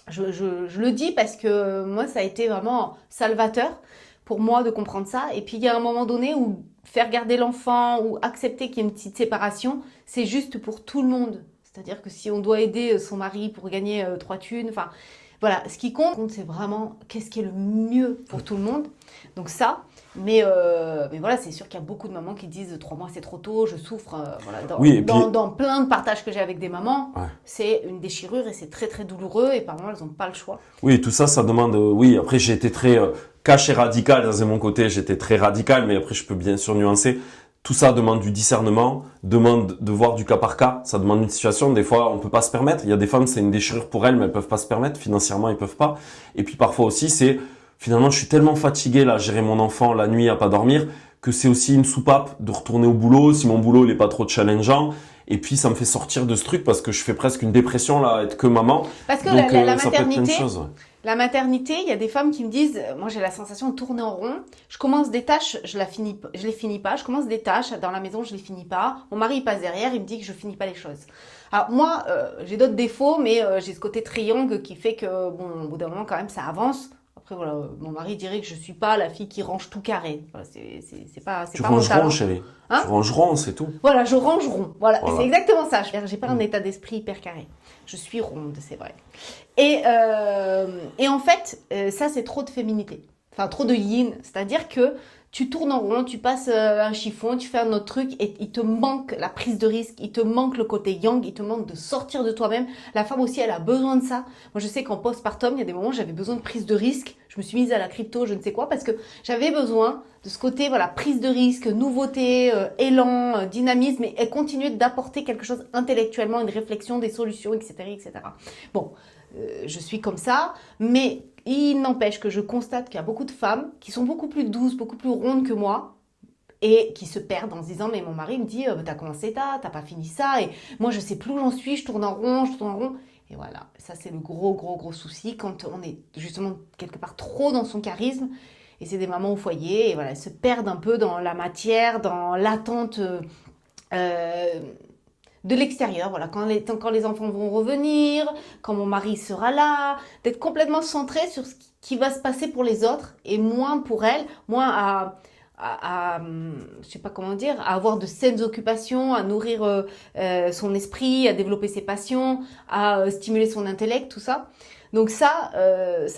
Je le dis parce que moi ça a été vraiment salvateur pour moi de comprendre ça. Et puis il y a un moment donné où faire garder l'enfant ou accepter qu'il y ait une petite séparation, c'est juste pour tout le monde. C'est-à-dire que si on doit aider son mari pour gagner 3 thunes, enfin voilà, ce qui compte, c'est vraiment qu'est-ce qui est le mieux pour tout le monde. Donc ça, mais voilà, c'est sûr qu'il y a beaucoup de mamans qui disent 3 mois c'est trop tôt, je souffre. Voilà, dans plein de partages que j'ai avec des mamans, c'est une déchirure et c'est très très douloureux et par moments elles n'ont pas le choix. Oui, tout ça, ça demande. Oui, après j'ai été très cash et radical. Dans mon côté, j'étais très radical, mais après je peux bien sûr nuancer. Tout ça demande du discernement, demande de voir du cas par cas. Ça demande une situation. Des fois, on peut pas se permettre. Il y a des femmes, c'est une déchirure pour elles, mais elles peuvent pas se permettre. Financièrement, ils peuvent pas. Et puis parfois aussi, c'est finalement, je suis tellement fatigué là, à gérer mon enfant la nuit à pas dormir, que c'est aussi une soupape de retourner au boulot. Si mon boulot n'est pas trop challengeant. Et puis, ça me fait sortir de ce truc parce que je fais presque une dépression là, être que maman. Parce que donc, la maternité, la maternité, il y a des femmes qui me disent, moi j'ai la sensation de tourner en rond. Je commence des tâches, je les finis pas. Je commence des tâches dans la maison, je les finis pas. Mon mari il passe derrière, il me dit que je finis pas les choses. Alors moi, j'ai d'autres défauts, mais j'ai ce côté triangle qui fait que bon, au bout d'un moment quand même ça avance. Après, voilà, mon mari dirait que je suis pas la fille qui range tout carré. Voilà, c'est pas Tu pas mon ranges talent. rond, chérie. Hein? Tu ranges rond, c'est tout. Voilà, je range rond. Voilà, Voilà. c'est exactement ça. J'ai pas un état d'esprit hyper carré. Je suis ronde, c'est vrai. Et en fait, ça, c'est trop de féminité. Enfin, trop de yin. C'est-à-dire que tu tournes en rond, tu passes un chiffon, tu fais un autre truc et il te manque la prise de risque, il te manque le côté yang, il te manque de sortir de toi-même. La femme aussi, elle a besoin de ça. Moi, je sais qu'en postpartum, il y a des moments où j'avais besoin de prise de risque. Je me suis mise à la crypto, je ne sais quoi, parce que j'avais besoin de ce côté, voilà, prise de risque, nouveauté, élan, dynamisme, et continuer d'apporter quelque chose intellectuellement, une réflexion, des solutions, etc., etc. Bon, je suis comme ça, mais il n'empêche que je constate qu'il y a beaucoup de femmes qui sont beaucoup plus douces, beaucoup plus rondes que moi et qui se perdent en se disant mais mon mari me dit t'as commencé t'as pas fini ça et moi je sais plus où j'en suis, je tourne en rond, je tourne en rond. Et voilà, ça c'est le gros souci quand on est justement quelque part trop dans son charisme et c'est des mamans au foyer et voilà, elles se perdent un peu dans la matière, dans l'attente de l'extérieur, voilà, quand les enfants vont revenir, quand mon mari sera là, d'être complètement centré sur ce qui va se passer pour les autres et moins pour elle, moins je sais pas comment dire, à avoir de saines occupations, à nourrir son esprit, à développer ses passions, à stimuler son intellect, tout ça. Donc ça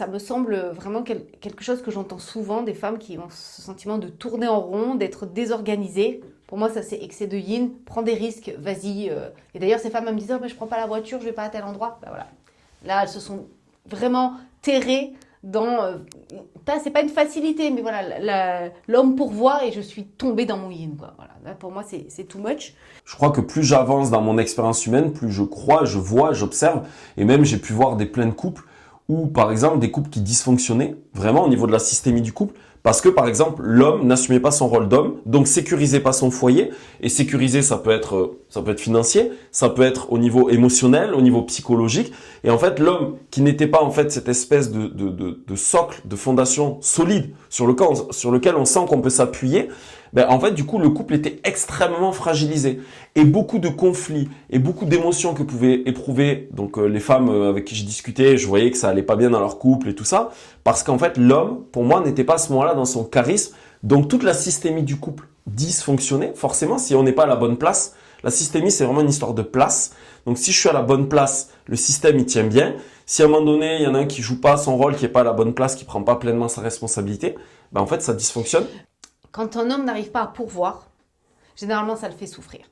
me semble vraiment quelque chose que j'entends souvent, des femmes qui ont ce sentiment de tourner en rond, d'être désorganisées. Pour moi, ça, c'est excès de yin. Prends des risques, vas-y. Et d'ailleurs, ces femmes, elles me disent, oh, ben, je prends pas la voiture, je vais pas à tel endroit. Ben, voilà. Là, elles se sont vraiment terrées dans... c'est pas une facilité, mais voilà, l'homme pourvoit et je suis tombée dans mon yin, quoi. Voilà. Là, pour moi, c'est too much. Je crois que plus j'avance dans mon expérience humaine, plus je crois, je vois, j'observe. Et même, j'ai pu voir des pleins de couples où, par exemple, des couples qui dysfonctionnaient vraiment au niveau de la systémie du couple. Parce que, par exemple, l'homme n'assumait pas son rôle d'homme, donc sécurisait pas son foyer. Et sécuriser, ça peut être financier, ça peut être au niveau émotionnel, au niveau psychologique. Et en fait, l'homme qui n'était pas en fait cette espèce de socle, de fondation solide sur lequel on sent qu'on peut s'appuyer, ben en fait, du coup, le couple était extrêmement fragilisé. Et beaucoup de conflits et beaucoup d'émotions que pouvaient éprouver donc les femmes avec qui je discutais, je voyais que ça allait pas bien dans leur couple et tout ça, parce qu'en fait, l'homme, pour moi, n'était pas à ce moment-là dans son charisme. Donc, toute la systémie du couple dysfonctionnait. Forcément, si on n'est pas à la bonne place, la systémie, c'est vraiment une histoire de place. Donc, si je suis à la bonne place, le système, il tient bien. Si à un moment donné, il y en a un qui joue pas son rôle, qui est pas à la bonne place, qui prend pas pleinement sa responsabilité, ben en fait, ça dysfonctionne. Quand un homme n'arrive pas à pourvoir, généralement, ça le fait souffrir.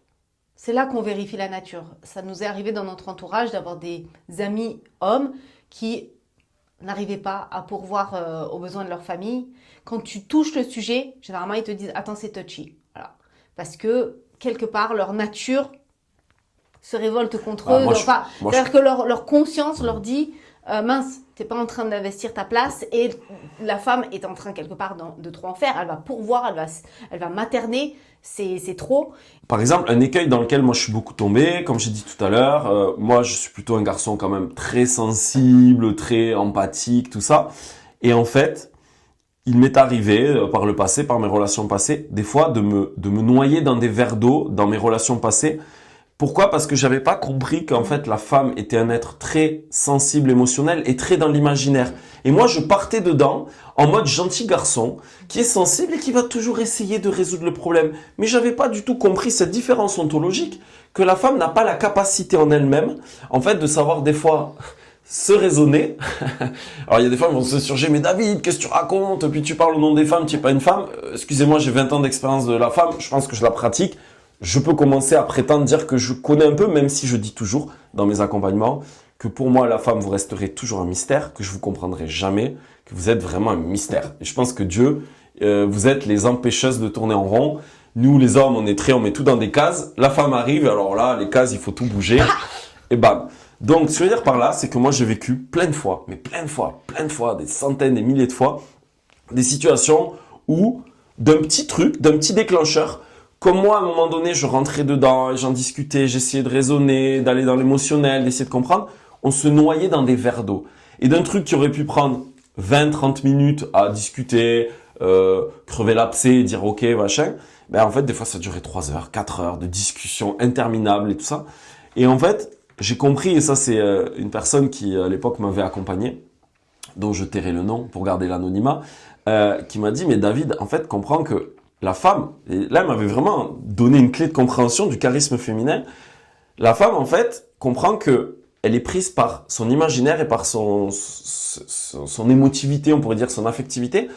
C'est là qu'on vérifie la nature. Ça nous est arrivé dans notre entourage d'avoir des amis hommes qui n'arrivaient pas à pourvoir aux besoins de leur famille. Quand tu touches le sujet, généralement, ils te disent « Attends, c'est touchy ». Voilà. Parce que, quelque part, leur nature se révolte contre eux. C'est-à-dire que leur conscience leur dit mince, t'es pas en train d'investir ta place et la femme est en train quelque part de trop en faire. Elle va pourvoir, elle va materner, c'est trop. Par exemple, un écueil dans lequel moi je suis beaucoup tombé, comme j'ai dit tout à l'heure, moi je suis plutôt un garçon quand même très sensible, très empathique, tout ça. Et en fait, il m'est arrivé par le passé, par mes relations passées, des fois de me noyer dans des verres d'eau dans mes relations passées. Pourquoi? Parce que j'avais pas compris qu'en fait la femme était un être très sensible, émotionnel et très dans l'imaginaire. Et moi je partais dedans en mode gentil garçon qui est sensible et qui va toujours essayer de résoudre le problème. Mais j'avais pas du tout compris cette différence ontologique que la femme n'a pas la capacité en elle-même en fait de savoir des fois se raisonner. Alors il y a des femmes qui vont se surgir, mais David, qu'est-ce que tu racontes? Puis tu parles au nom des femmes, tu n'es pas une femme. Excusez-moi, j'ai 20 ans d'expérience de la femme, je pense que je la pratique. Je peux commencer à prétendre dire que je connais un peu, même si je dis toujours dans mes accompagnements que pour moi, la femme, vous resterez toujours un mystère, que je vous comprendrai jamais, que vous êtes vraiment un mystère. Et je pense que Dieu, vous êtes les empêcheuses de tourner en rond. Nous, les hommes, on met tout dans des cases. La femme arrive, alors là, les cases, il faut tout bouger. Et bam. Donc, ce que je veux dire par là, c'est que moi, j'ai vécu plein de fois, des centaines, des milliers de fois, des situations où, d'un petit truc, d'un petit déclencheur, comme moi, à un moment donné, je rentrais dedans et j'en discutais, j'essayais de raisonner, d'aller dans l'émotionnel, d'essayer de comprendre, on se noyait dans des verres d'eau. Et d'un truc qui aurait pu prendre 20-30 minutes à discuter, crever l'abcès, dire ok, machin, ben en fait, des fois, ça durait 3 heures, 4 heures de discussion interminable et tout ça. Et en fait, j'ai compris, et ça, c'est une personne qui, à l'époque, m'avait accompagné, dont je tairai le nom pour garder l'anonymat, qui m'a dit, mais David, en fait, comprends que la femme, et là, elle m'avait vraiment donné une clé de compréhension du charisme féminin. La femme, en fait, comprend que elle est prise par son imaginaire et par son émotivité, on pourrait dire son affectivité.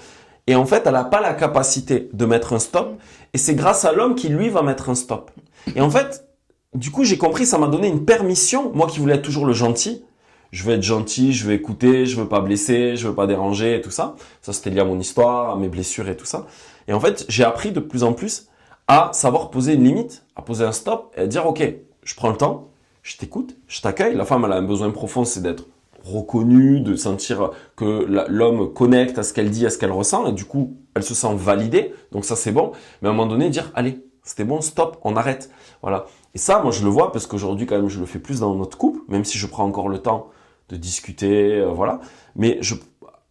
Et en fait, elle n'a pas la capacité de mettre un stop. Et c'est grâce à l'homme qui, lui, va mettre un stop. Et en fait, du coup, j'ai compris, ça m'a donné une permission. Moi qui voulais être toujours le gentil, je veux être gentil, je veux écouter, je veux pas blesser, je veux pas déranger et tout ça. Ça, c'était lié à mon histoire, à mes blessures et tout ça. Et en fait, j'ai appris de plus en plus à savoir poser une limite, à poser un stop et à dire, OK, je prends le temps, je t'écoute, je t'accueille. La femme, elle a un besoin profond, c'est d'être reconnue, de sentir que l'homme connecte à ce qu'elle dit, à ce qu'elle ressent. Et du coup, elle se sent validée. Donc ça, c'est bon. Mais à un moment donné, dire, allez, c'était bon, stop, on arrête. Voilà. Et ça, moi, je le vois parce qu'aujourd'hui, quand même, je le fais plus dans notre couple, même si je prends encore le temps de discuter, voilà. Mais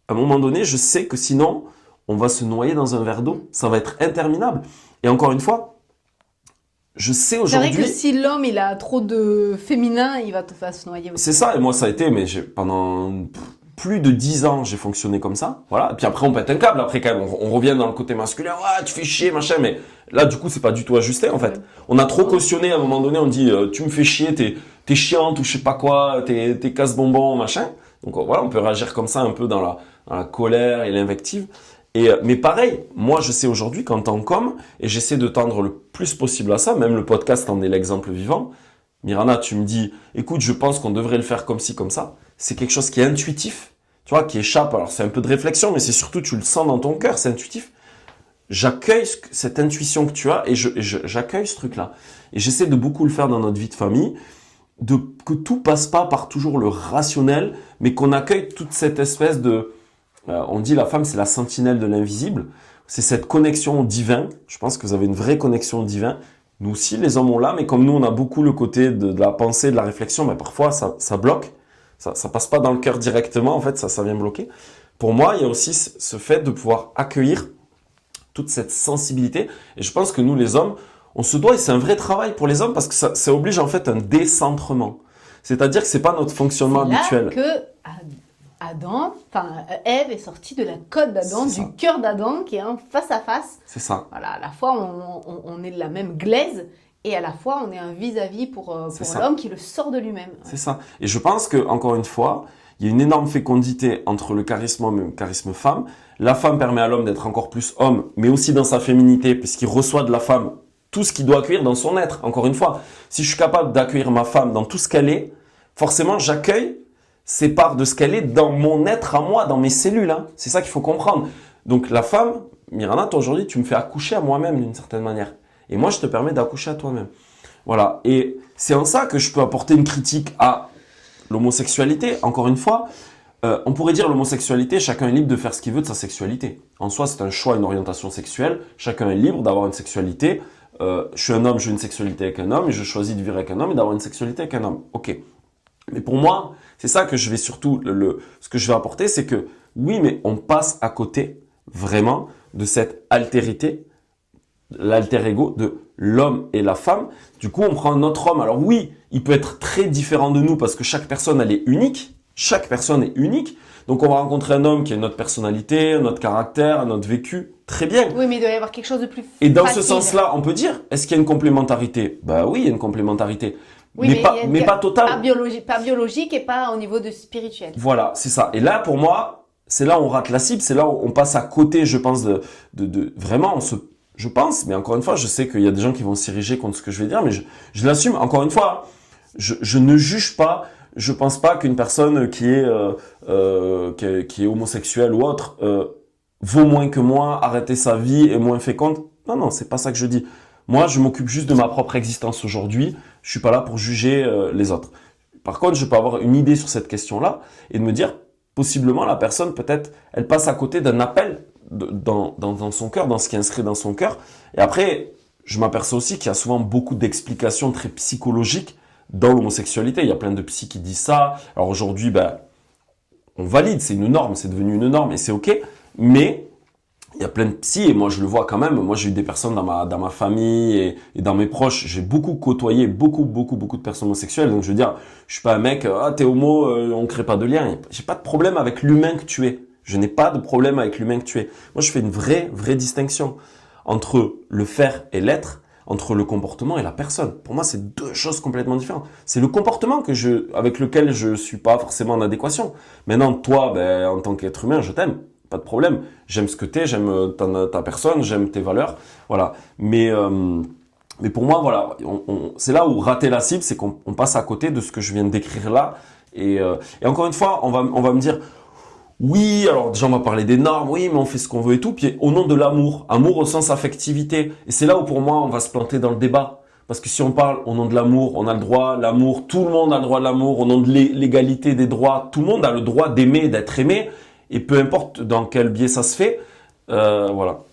à un moment donné, je sais que sinon, on va se noyer dans un verre d'eau. Ça va être interminable. Et encore une fois, je sais aujourd'hui... C'est vrai que si l'homme, il a trop de féminin, il va te faire se noyer aussi. C'est ça, et moi, ça a été, mais pendant plus de 10 ans, j'ai fonctionné comme ça. Voilà. Et puis après, on pète un câble. Après, quand même, on revient dans le côté masculin. Ouais, tu fais chier, machin. Mais là, du coup, c'est pas du tout ajusté, en fait. On a trop cautionné. À un moment donné, on dit, tu me fais chier, t'es chiante ou je sais pas quoi, t'es casse-bonbon, machin. Donc voilà, on peut réagir comme ça un peu dans la colère et l'invective. Mais pareil, moi, je sais aujourd'hui qu'en tant qu'homme, et j'essaie de tendre le plus possible à ça, même le podcast en est l'exemple vivant. Mirana, tu me dis, écoute, je pense qu'on devrait le faire comme ci, comme ça. C'est quelque chose qui est intuitif, tu vois, qui échappe. Alors, c'est un peu de réflexion, mais c'est surtout, tu le sens dans ton cœur, c'est intuitif. J'accueille cette intuition que tu as et j'accueille ce truc-là. Et j'essaie de beaucoup le faire dans notre vie de famille, que tout passe pas par toujours le rationnel, mais qu'on accueille toute cette espèce de... on dit la femme, c'est la sentinelle de l'invisible. C'est cette connexion au divin. Je pense que vous avez une vraie connexion au divin. Nous aussi, les hommes ont là, mais comme nous, on a beaucoup le côté de la pensée, de la réflexion, mais parfois, ça bloque. Ça passe pas dans le cœur directement, en fait, ça vient bloquer. Pour moi, il y a aussi ce fait de pouvoir accueillir toute cette sensibilité. Et je pense que nous, les hommes, on se doit, et c'est un vrai travail pour les hommes, parce que ça oblige en fait un décentrement. C'est-à-dire que c'est pas notre fonctionnement habituel. C'est là que Ève est sortie de la côte d'Adam, du cœur d'Adam, qui est un face à face. C'est ça. Voilà, à la fois on est de la même glaise, et à la fois on est un vis-à-vis pour l'homme qui le sort de lui-même. C'est ça. Et je pense que encore une fois, il y a une énorme fécondité entre le charisme homme et le charisme femme. La femme permet à l'homme d'être encore plus homme, mais aussi dans sa féminité, puisqu'il reçoit de la femme tout ce qu'il doit accueillir dans son être. Encore une fois, si je suis capable d'accueillir ma femme dans tout ce qu'elle est, forcément j'accueille ces parts de ce qu'elle est dans mon être à moi, dans mes cellules. Hein. C'est ça qu'il faut comprendre. Donc la femme, Mirana, toi aujourd'hui, tu me fais accoucher à moi-même d'une certaine manière. Et moi, je te permets d'accoucher à toi-même. Voilà. Et c'est en ça que je peux apporter une critique à l'homosexualité. Encore une fois, on pourrait dire l'homosexualité, chacun est libre de faire ce qu'il veut de sa sexualité. En soi, c'est un choix, une orientation sexuelle. Chacun est libre d'avoir une sexualité. Je suis un homme, j'ai une sexualité avec un homme et je choisis de vivre avec un homme et d'avoir une sexualité avec un homme. Ok. Mais pour moi, c'est ça que je vais surtout, ce que je vais apporter, c'est que oui, mais on passe à côté vraiment de cette altérité, l'alter ego de l'homme et la femme. Du coup, on prend un autre homme. Alors oui, il peut être très différent de nous parce que chaque personne, elle est unique. Chaque personne est unique. Donc, on va rencontrer un homme qui a notre personnalité, notre caractère, notre vécu. Très bien. Oui, mais il doit y avoir quelque chose de plus Et dans facile. ce sens-là, on peut dire, est-ce qu'il y a une complémentarité? Bah oui, il y a une complémentarité. Oui, mais pas totale. Pas biologique et pas au niveau de spirituel. Voilà, c'est ça. Et là, pour moi, c'est là où on rate la cible, c'est là où on passe à côté, je pense, vraiment, je pense, mais encore une fois, je sais qu'il y a des gens qui vont s'ériger contre ce que je vais dire, mais je l'assume. Encore une fois, je ne juge pas. Je pense pas qu'une personne qui est homosexuelle ou autre vaut moins que moi, arrêter sa vie est moins féconde. Non, c'est pas ça que je dis. Moi, je m'occupe juste de ma propre existence aujourd'hui. Je suis pas là pour juger les autres. Par contre, je peux avoir une idée sur cette question-là et de me dire, possiblement, la personne, peut-être, elle passe à côté d'un appel dans son cœur, dans ce qui est inscrit dans son cœur. Et après, je m'aperçois aussi qu'il y a souvent beaucoup d'explications très psychologiques dans l'homosexualité. Il y a plein de psys qui disent ça. Alors aujourd'hui, on valide, c'est une norme, c'est devenu une norme et c'est OK. Mais il y a plein de psys et moi je le vois quand même. Moi j'ai eu des personnes dans ma famille et dans mes proches. J'ai beaucoup côtoyé beaucoup de personnes homosexuelles. Donc je veux dire, je suis pas un mec, ah t'es homo, on crée pas de lien. J'ai pas de problème avec l'humain que tu es. Je n'ai pas de problème avec l'humain que tu es. Moi je fais une vraie distinction entre le faire et l'être, entre le comportement et la personne. Pour moi c'est deux choses complètement différentes. C'est le comportement avec lequel je suis pas forcément en adéquation. Maintenant toi, en tant qu'être humain, je t'aime. Pas de problème. J'aime ce que t'es, j'aime ta personne, j'aime tes valeurs. Voilà. Mais pour moi, voilà, c'est là où rater la cible, c'est qu'on passe à côté de ce que je viens de décrire là. Et encore une fois, on va me dire, oui, alors déjà on va parler des normes, oui, mais on fait ce qu'on veut et tout. Puis au nom de l'amour, amour au sens affectivité. Et c'est là où pour moi, on va se planter dans le débat. Parce que si on parle au nom de l'amour, on a le droit, l'amour, tout le monde a le droit de l'amour, au nom de l'égalité des droits, tout le monde a le droit d'aimer, d'être aimé. Et peu importe dans quel biais ça se fait, voilà.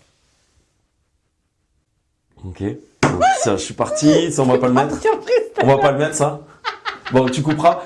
Ok. Donc, ça, je suis parti, ça on va pas le mettre. On va pas le mettre ça. Bon, tu couperas.